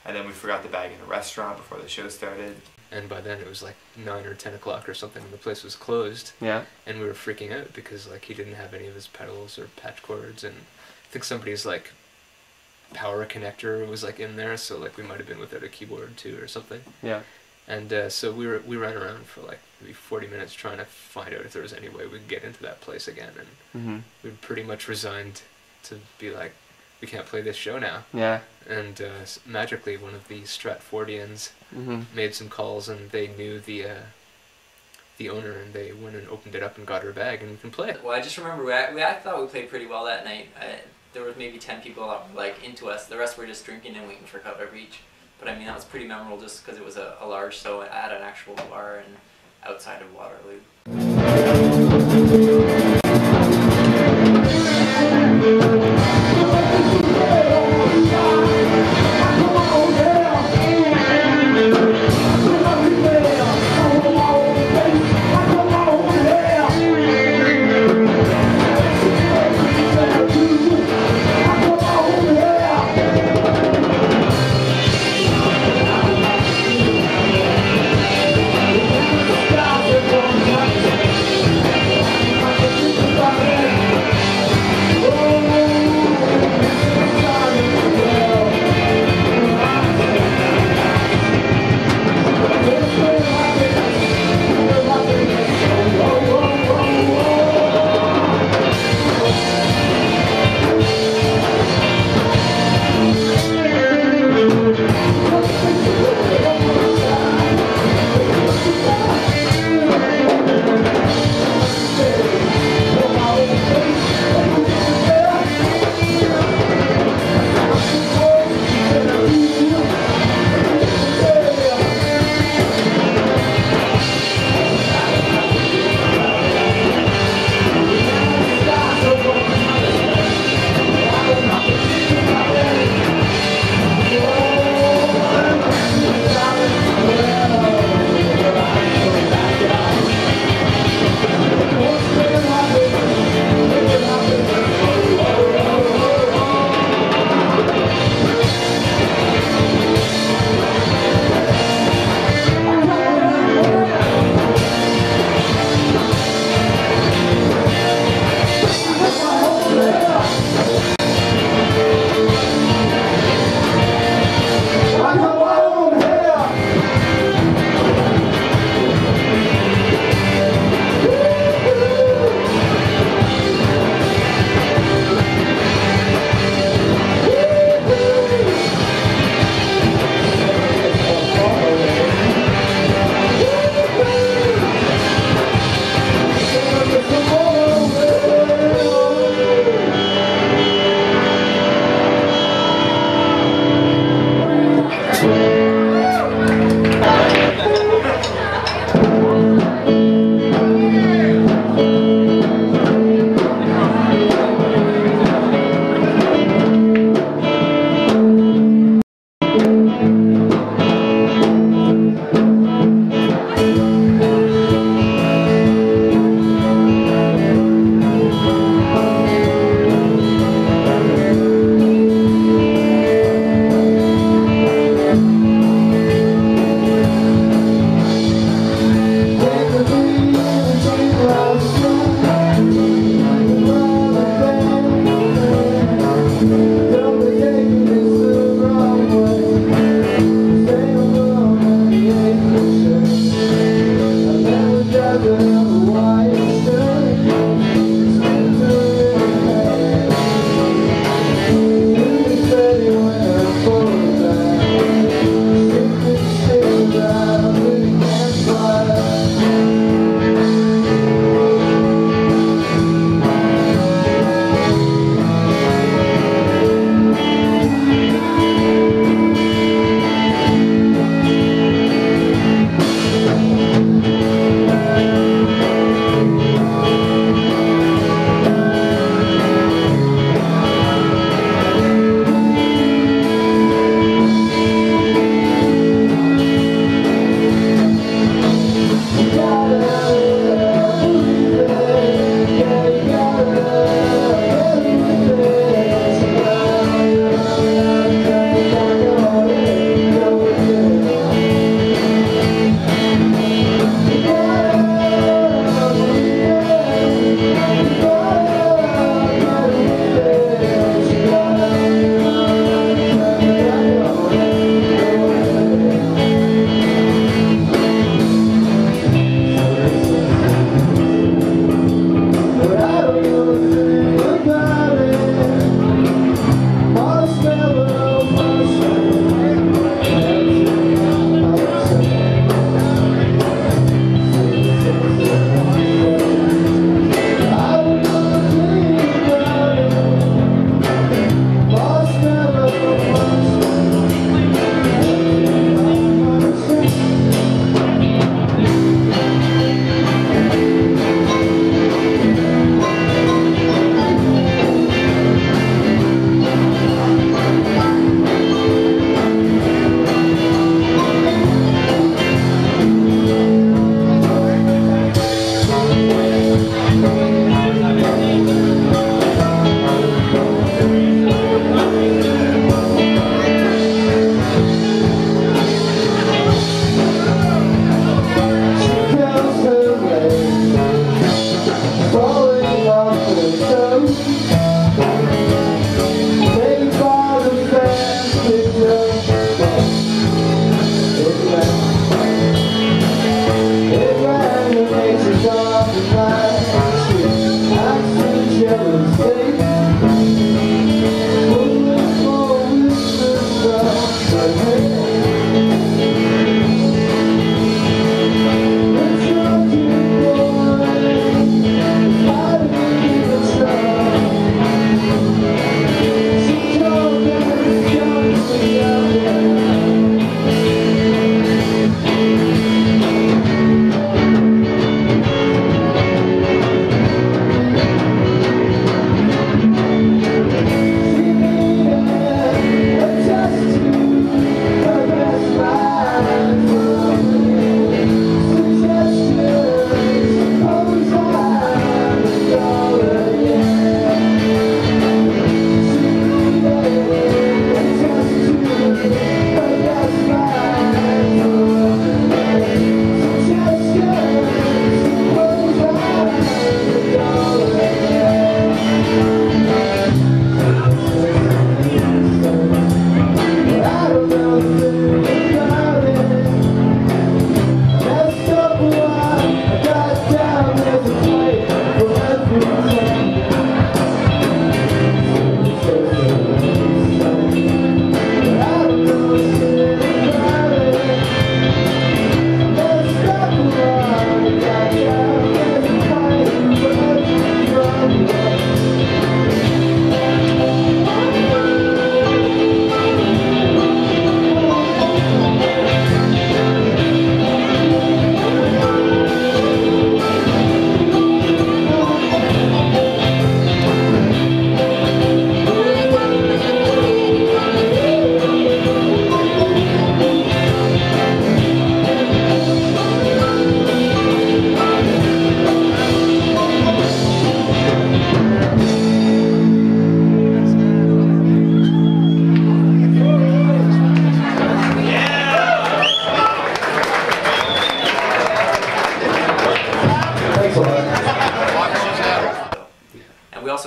and then we forgot the bag in a restaurant before the show started. And by then it was like 9 or 10 o'clock or something, and the place was closed. Yeah. And we were freaking out because, like, he didn't have any of his pedals or patch cords, and I think somebody's, like, power connector was, like, in there, so, like, we might have been without a keyboard too or something. Yeah. And so we ran around for, like, maybe 40 minutes trying to find out if there was any way we could get into that place again, and mm-hmm. we were pretty much resigned to be like, we can't play this show now. Yeah. And magically one of the Stratfordians mm-hmm. made some calls, and they knew the owner, and they went and opened it up and got her bag, and we can play it. Well, I just remember I thought we played pretty well that night. There was maybe 10 people that were, like, into us. The rest were just drinking and waiting for Color of Each. But I mean, that was pretty memorable just because it was a large show at an actual bar and outside of Waterloo.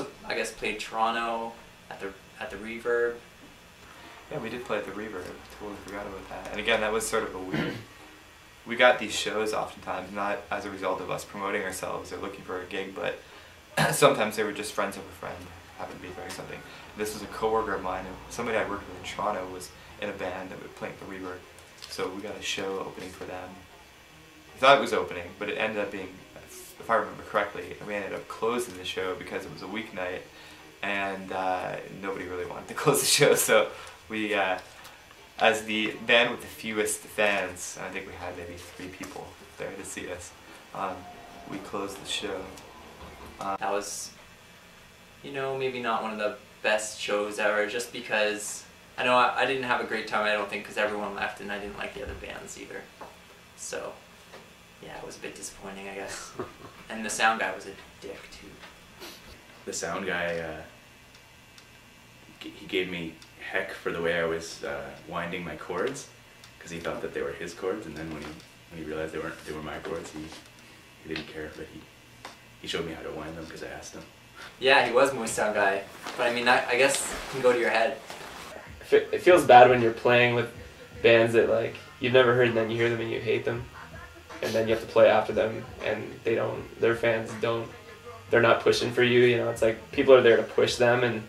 also, I guess, played Toronto at the Reverb. Yeah, we did play at the Reverb. Totally forgot about that. And again, that was sort of a weird. We got these shows oftentimes not as a result of us promoting ourselves or looking for a gig, but sometimes they were just friends of a friend happened to be doing something. This was a coworker of mine, and somebody I worked with in Toronto was in a band that would play at the Reverb. So we got a show opening for them. I thought it was opening, but it ended up being, if I remember correctly, we ended up closing the show because it was a weeknight, and nobody really wanted to close the show. So we, as the band with the fewest fans, I think we had maybe 3 people there to see us, we closed the show. That was, you know, maybe not one of the best shows ever, just because I know I didn't have a great time, I don't think, because everyone left and I didn't like the other bands either. So, yeah, it was a bit disappointing, I guess. And the sound guy was a dick, too. The sound guy, he gave me heck for the way I was winding my chords, because he thought that they were his chords, and then when he realized they were my chords, he didn't care, but he showed me how to wind them because I asked him. Yeah, he was most sound guy, but I mean, I guess it can go to your head. It feels bad when you're playing with bands that like you've never heard, and then you hear them and you hate them, and then you have to play after them, and their fans they're not pushing for you. You know, it's like people are there to push them, and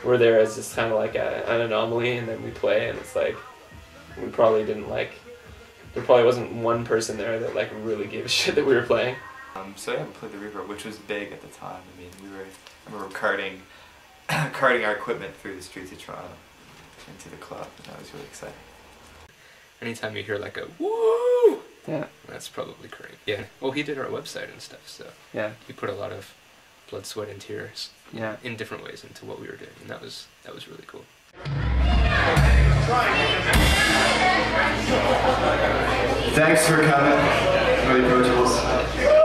we're there as just kind of like an anomaly, and then we play, and it's like we probably didn't like. There probably wasn't one person there that like really gave a shit that we were playing. So yeah, we played the Reverb, which was big at the time. I mean, I remember carting our equipment through the streets of Toronto into the club, and that was really exciting. Anytime you hear like a woo, yeah, that's probably great. Yeah. Well, he did our website and stuff, so yeah, he put a lot of blood, sweat, and tears, yeah, in different ways into what we were doing, and that was really cool. Thanks for coming, for the Approachables.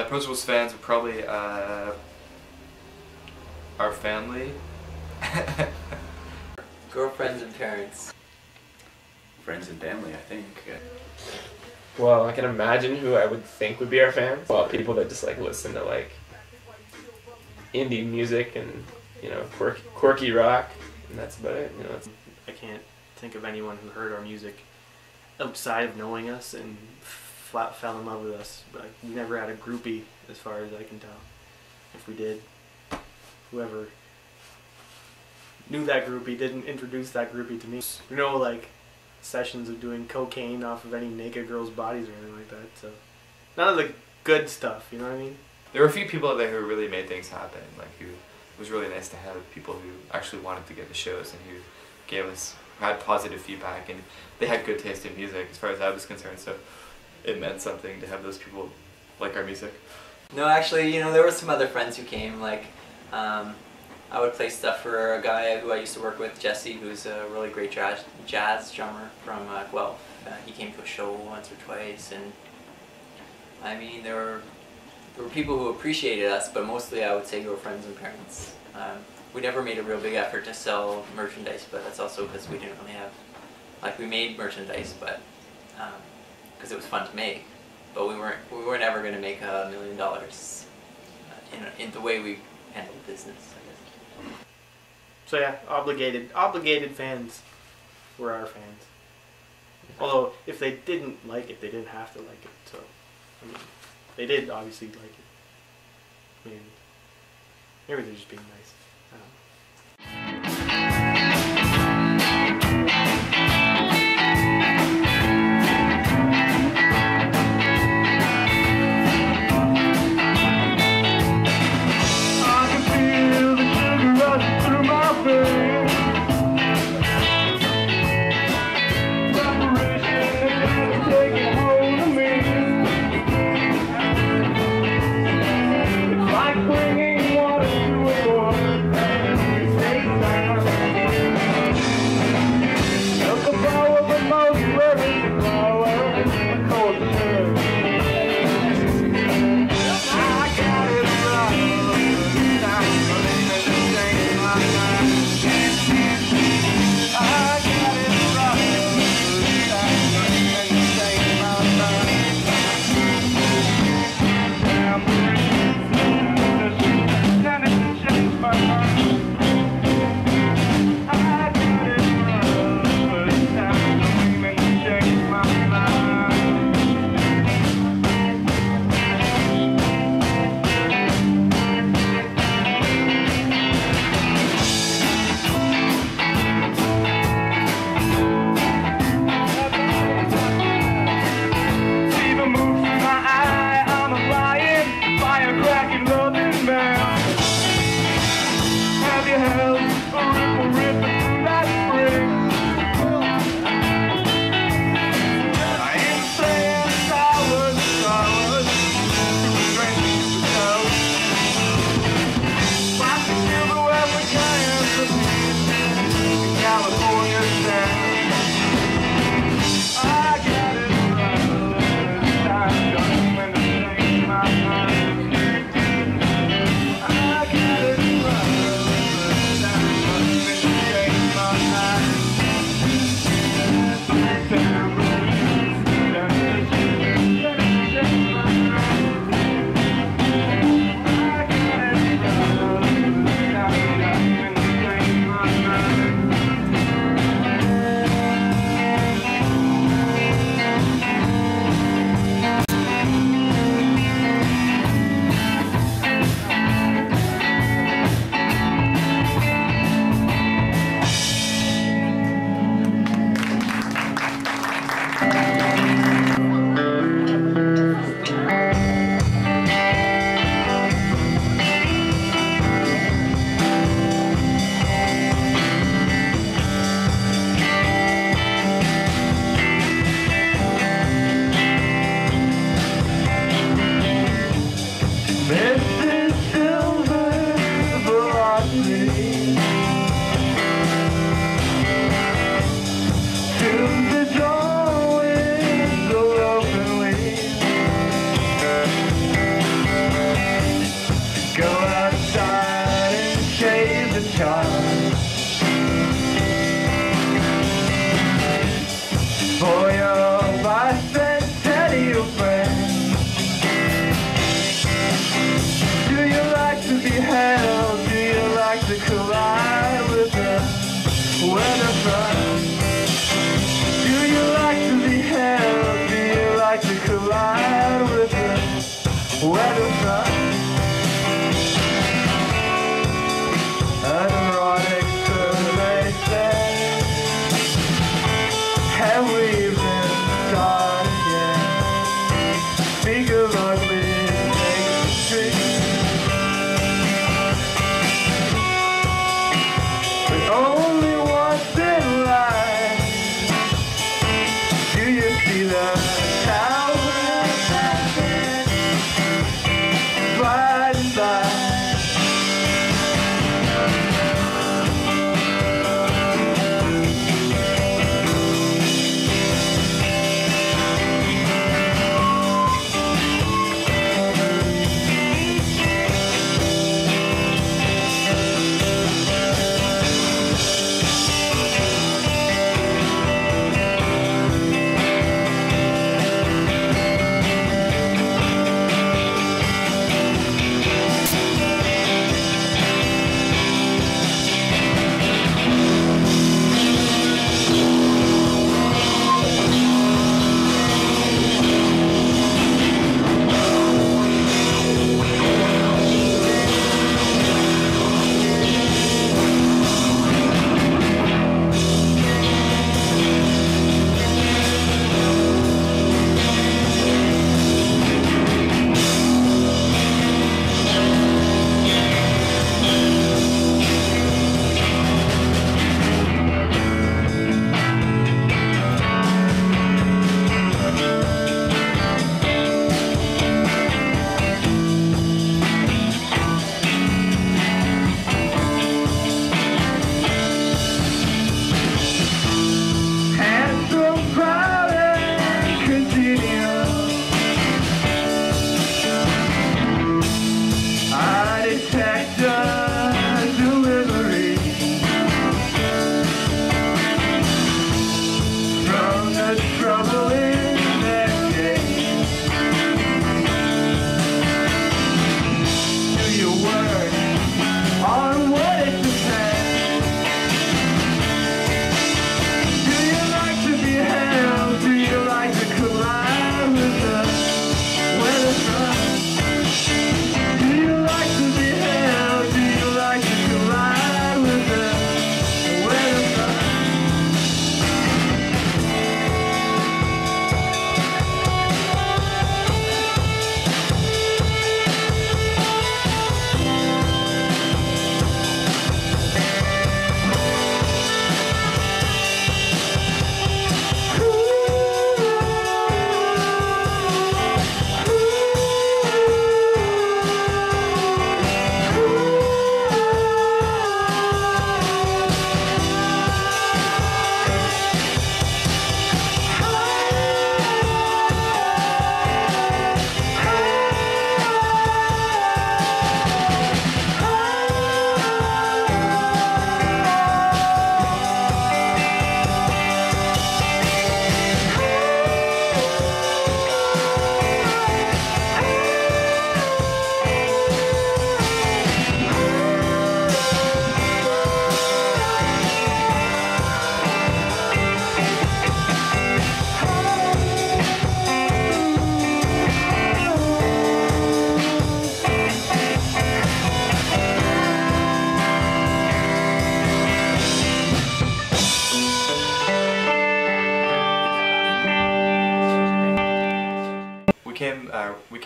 Approachables fans are probably our family. Girlfriends and parents. Friends and family, I think. Well, I can imagine who I would think would be our fans. Well, people that just like listen to like indie music and, you know, quirky rock, and that's about it. You know, I can't think of anyone who heard our music outside of knowing us and flat fell in love with us. But we never had a groupie, as far as I can tell. If we did, whoever knew that groupie didn't introduce that groupie to me. You know, like sessions of doing cocaine off of any naked girls' bodies or anything like that. So none of the good stuff, you know what I mean? There were a few people out there who really made things happen. Like, who it was really nice to have people who actually wanted to get the shows and who gave us, had positive feedback, and they had good taste in music as far as I was concerned. So it meant something to have those people like our music. No, actually, you know, there were some other friends who came. Like, I would play stuff for a guy who I used to work with, Jesse, who's a really great jazz drummer from Guelph. He came to a show once or twice, and I mean, there were people who appreciated us, but mostly I would say girlfriends and parents. We never made a real big effort to sell merchandise, but that's also because we didn't really have, like, we made merchandise, but because it was fun to make, but we weren't ever going to make $1 million in the way we handled business, I guess. So yeah, obligated fans were our fans. Although if they didn't like it, they didn't have to like it. So I mean, they did obviously like it. I mean, maybe they're just being nice. I don't know.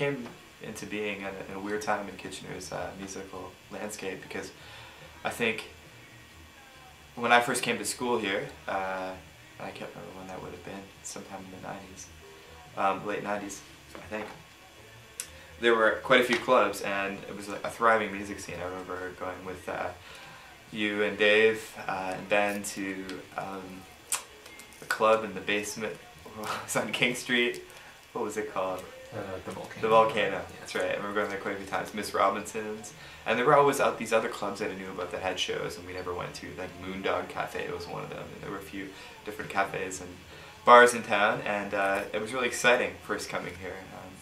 came into being in a weird time in Kitchener's musical landscape, because I think when I first came to school here, I can't remember when that would have been, sometime in the 90s, late 90s, I think. There were quite a few clubs, and it was a thriving music scene. I remember going with you and Dave and Ben to a club in the basement. It was on King Street. What was it called? The Volcano. The Volcano, that's right. I remember going there quite a few times. Miss Robinson's. And there were always these other clubs that I knew about that had shows, and we never went to. Like Moondog Cafe was one of them, and there were a few different cafes and bars in town, and it was really exciting first coming here,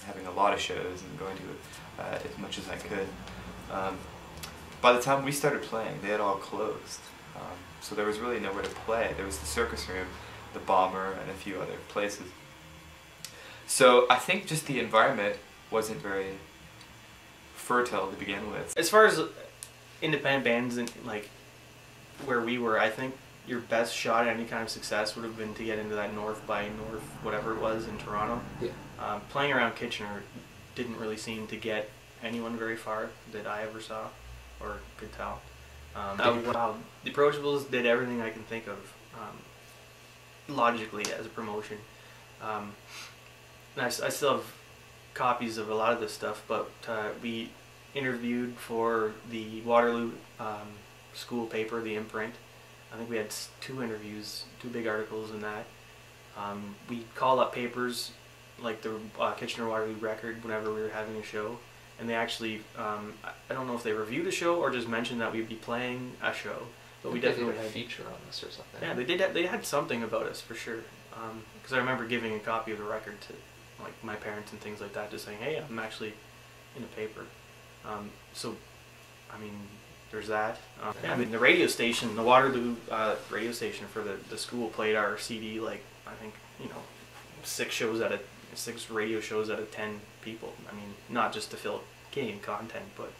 having a lot of shows and going to as much as I could. By the time we started playing, they had all closed, so there was really nowhere to play. There was the Circus Room, the Bomber, and a few other places. So I think just the environment wasn't very fertile to begin with. As far as independent bands and like where we were, I think your best shot at any kind of success would have been to get into that North by North, whatever it was, in Toronto. Yeah. Playing around Kitchener didn't really seem to get anyone very far that I ever saw or could tell. The Approachables did everything I can think of logically as a promotion. And I still have copies of a lot of this stuff, but we interviewed for the Waterloo school paper, the Imprint. I think we had 2 interviews, 2 big articles in that. We called up papers like the Kitchener-Waterloo Record whenever we were having a show, and they actually, I don't know if they reviewed a show or just mentioned that we'd be playing a show, but we definitely had a had feature on us or something. Yeah, they did. They had something about us for sure, because I remember giving a copy of the record to like my parents and things like that, just saying, hey, I'm actually in a paper. So, I mean, there's that. I mean, the radio station, the Waterloo radio station for the school played our CD, like, I think, 6 radio shows out of 10 people. I mean, not just to fill Canadian content, but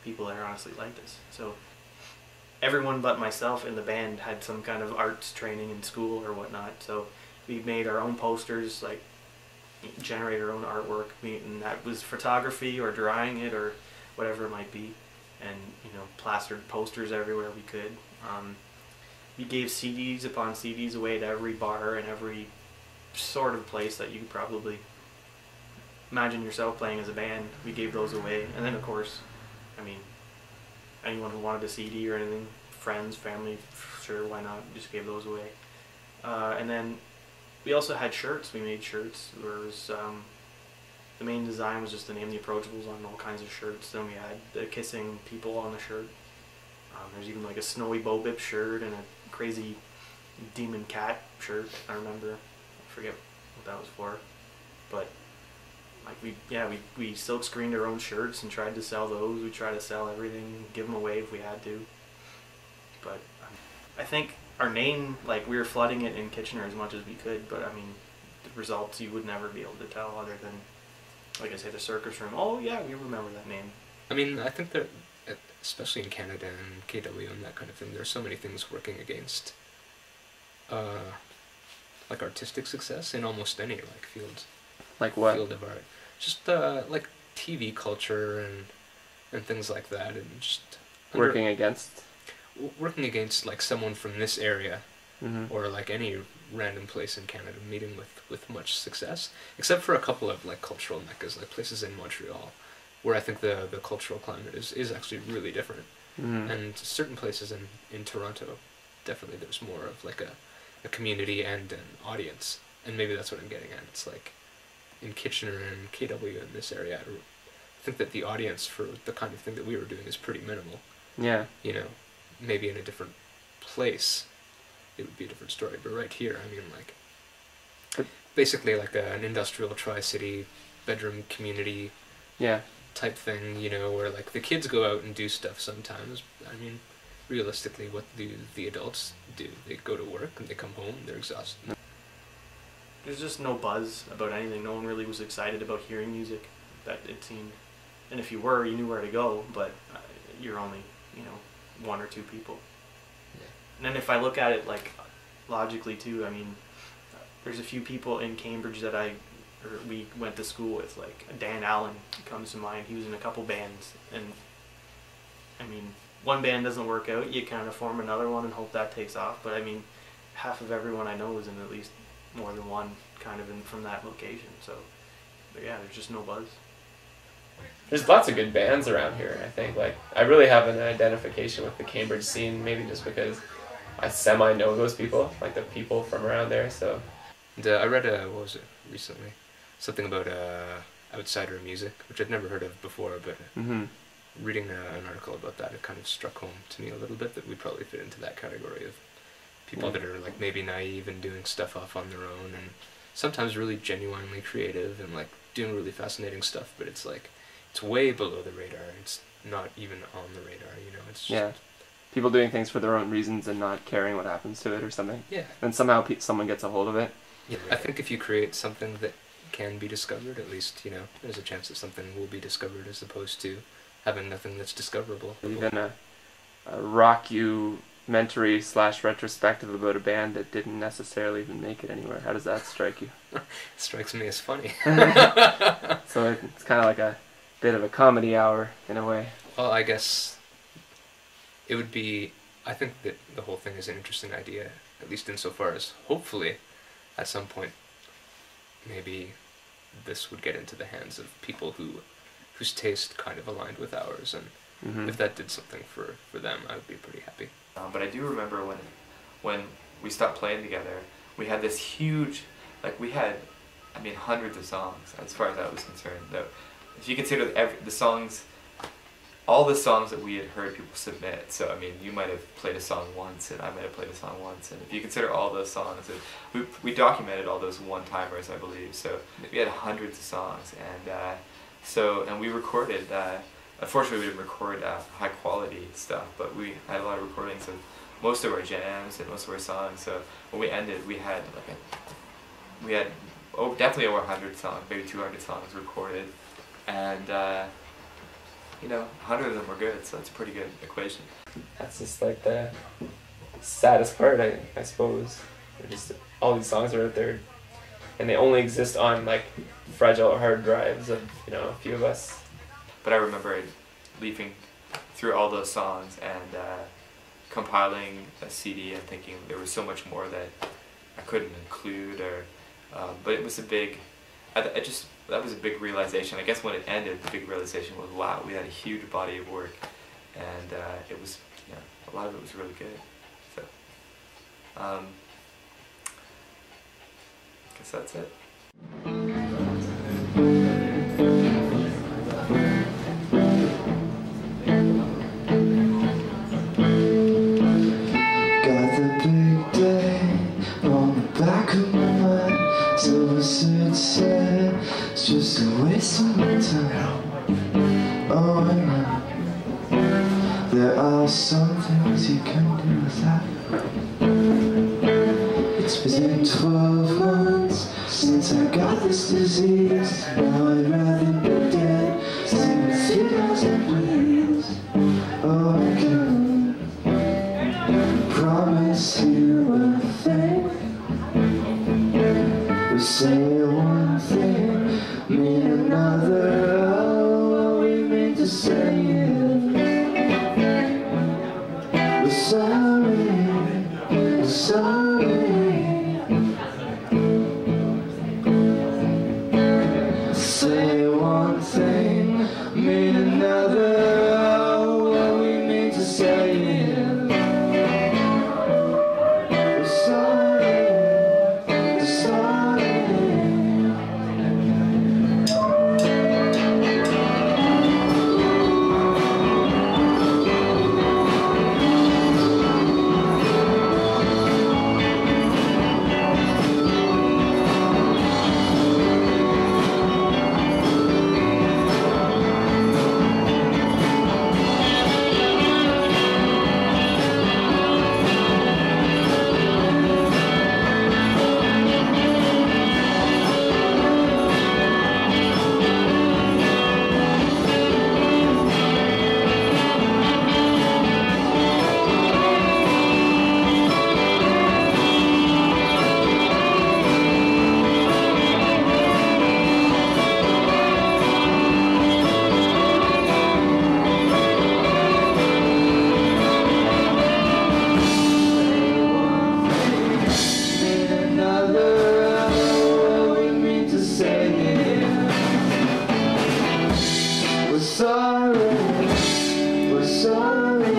people that honestly liked us. So everyone but myself in the band had some kind of arts training in school or whatnot. So we made our own posters, like, generate our own artwork, and that was photography or drawing it or whatever it might be, and plastered posters everywhere we could. We gave CDs upon CDs away to every bar and every sort of place that you could probably imagine yourself playing as a band. We gave those away, and then of course, I mean, anyone who wanted a CD or anything, friends, family, sure, why not, just gave those away. And then we also had shirts. We made shirts. There was the main design was just the name, the Approachables, on all kinds of shirts. Then we had the kissing people on the shirt. There's even like a Snowy Bo Bip shirt and a crazy demon cat shirt. I remember. I forget what that was for, but like we silk screened our own shirts and tried to sell those. We tried to sell everything, give them away if we had to. But I think our name, like, we were flooding it in Kitchener as much as we could, but I mean, the results you would never be able to tell other than, like I say, the Circus Room. Oh yeah, we remember that name. I mean, I think that, especially in Canada and KW and that kind of thing, there are so many things working against, like, artistic success in almost any, like, field. Like what? Field of art. Just, like, TV culture and things like that, and just... Working against? Working against, like, someone from this area, mm-hmm. or, like, any random place in Canada, meeting with much success, except for a couple of, like, cultural meccas, like places in Montreal, where I think the cultural climate is actually really different. Mm-hmm. And certain places in Toronto, definitely there's more of, like, a community and an audience, and maybe that's what I'm getting at. It's like, in Kitchener and KW in this area, I think that the audience for the kind of thing that we were doing is pretty minimal. Yeah. Maybe in a different place it would be a different story, but right here, I mean, like, basically like an industrial tri-city bedroom community type thing, where, like, the kids go out and do stuff sometimes. I mean, realistically, what do the adults do? They go to work and they come home and they're exhausted. There's just no buzz about anything. No one really was excited about hearing music, that it seemed. And if you were, you knew where to go, but you're only, 1 or 2 people. Yeah. And then if I look at it, like, logically too, I mean, there's a few people in Cambridge that I we went to school with. Like Dan Allen comes to mind. He was in a couple bands, and I mean, one band doesn't work out, you kind of form another one and hope that takes off. But I mean, half of everyone I know was in at least more than one kind of from that location. So but yeah, there's just no buzz. There's lots of good bands around here, I think. Like, I really have an identification with the Cambridge scene, maybe just because I semi-know those people, like the people from around there, so. And, I read, what was it, recently? Something about outsider music, which I'd never heard of before, but reading an article about that, it kind of struck home to me a little bit that we'd probably fit into that category of people that are like maybe naive and doing stuff off on their own, and sometimes really genuinely creative and like doing really fascinating stuff, but it's like, it's way below the radar. It's not even on the radar, you know. It's just people doing things for their own reasons and not caring what happens to it or something. Yeah. And somehow someone gets a hold of it. Yeah. I think if you create something that can be discovered, at least, you know, there's a chance that something will be discovered as opposed to having nothing that's discoverable. Even a Rockumentary / retrospective about a band that didn't necessarily even make it anywhere. How does that strike you? Strikes me as funny. So it's kind of like a bit of a comedy hour in a way. Well, I guess it would be, I think that the whole thing is an interesting idea, at least insofar as hopefully at some point maybe this would get into the hands of people whose taste kind of aligned with ours, and if that did something for them, I would be pretty happy. But I do remember when we stopped playing together, we had this huge, like we had, I mean, hundreds of songs as far as I was concerned. Though, if you consider the songs, all the songs that we had heard people submit, so I mean, you might have played a song once, and I might have played a song once, and if you consider all those songs, we documented all those one-timers, I believe. So we had hundreds of songs, and we recorded. Unfortunately, we didn't record high-quality stuff, but we had a lot of recordings of most of our jams and most of our songs. So when we ended, we had definitely over 100 songs, maybe 200 songs recorded, and you know, 100 of them were good, so that's a pretty good equation. That's just like the saddest part, I suppose. Just all these songs are out there, and they only exist on like fragile hard drives of, you know, a few of us. But I remember leafing through all those songs and compiling a CD and thinking there was so much more that I couldn't include, or but it was a big. That was a big realization. I guess when it ended, the big realization was, wow, we had a huge body of work, and it was, you know, a lot of it was really good. So, I guess that's it. Got the big day on the back of my mind. So sad, it's just a waste of my time. Oh, I know there are some things you can do without. It's been 12 months since I got this disease. Now I'd rather be dead, sing with tears and please. Oh, I can promise you a thing. We say one thing, mean another. Oh, we mean to say it. We're sorry, we're sorry. Say one sorry, we're sorry.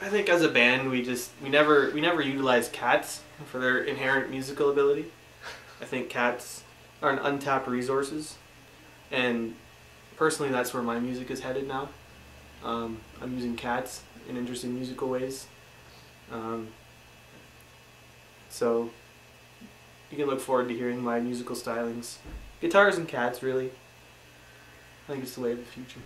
I think as a band we never utilize cats for their inherent musical ability. I think cats are an untapped resources, and personally that's where my music is headed now. I'm using cats in interesting musical ways. So you can look forward to hearing my musical stylings. Guitars and cats, really. I think it's the way of the future.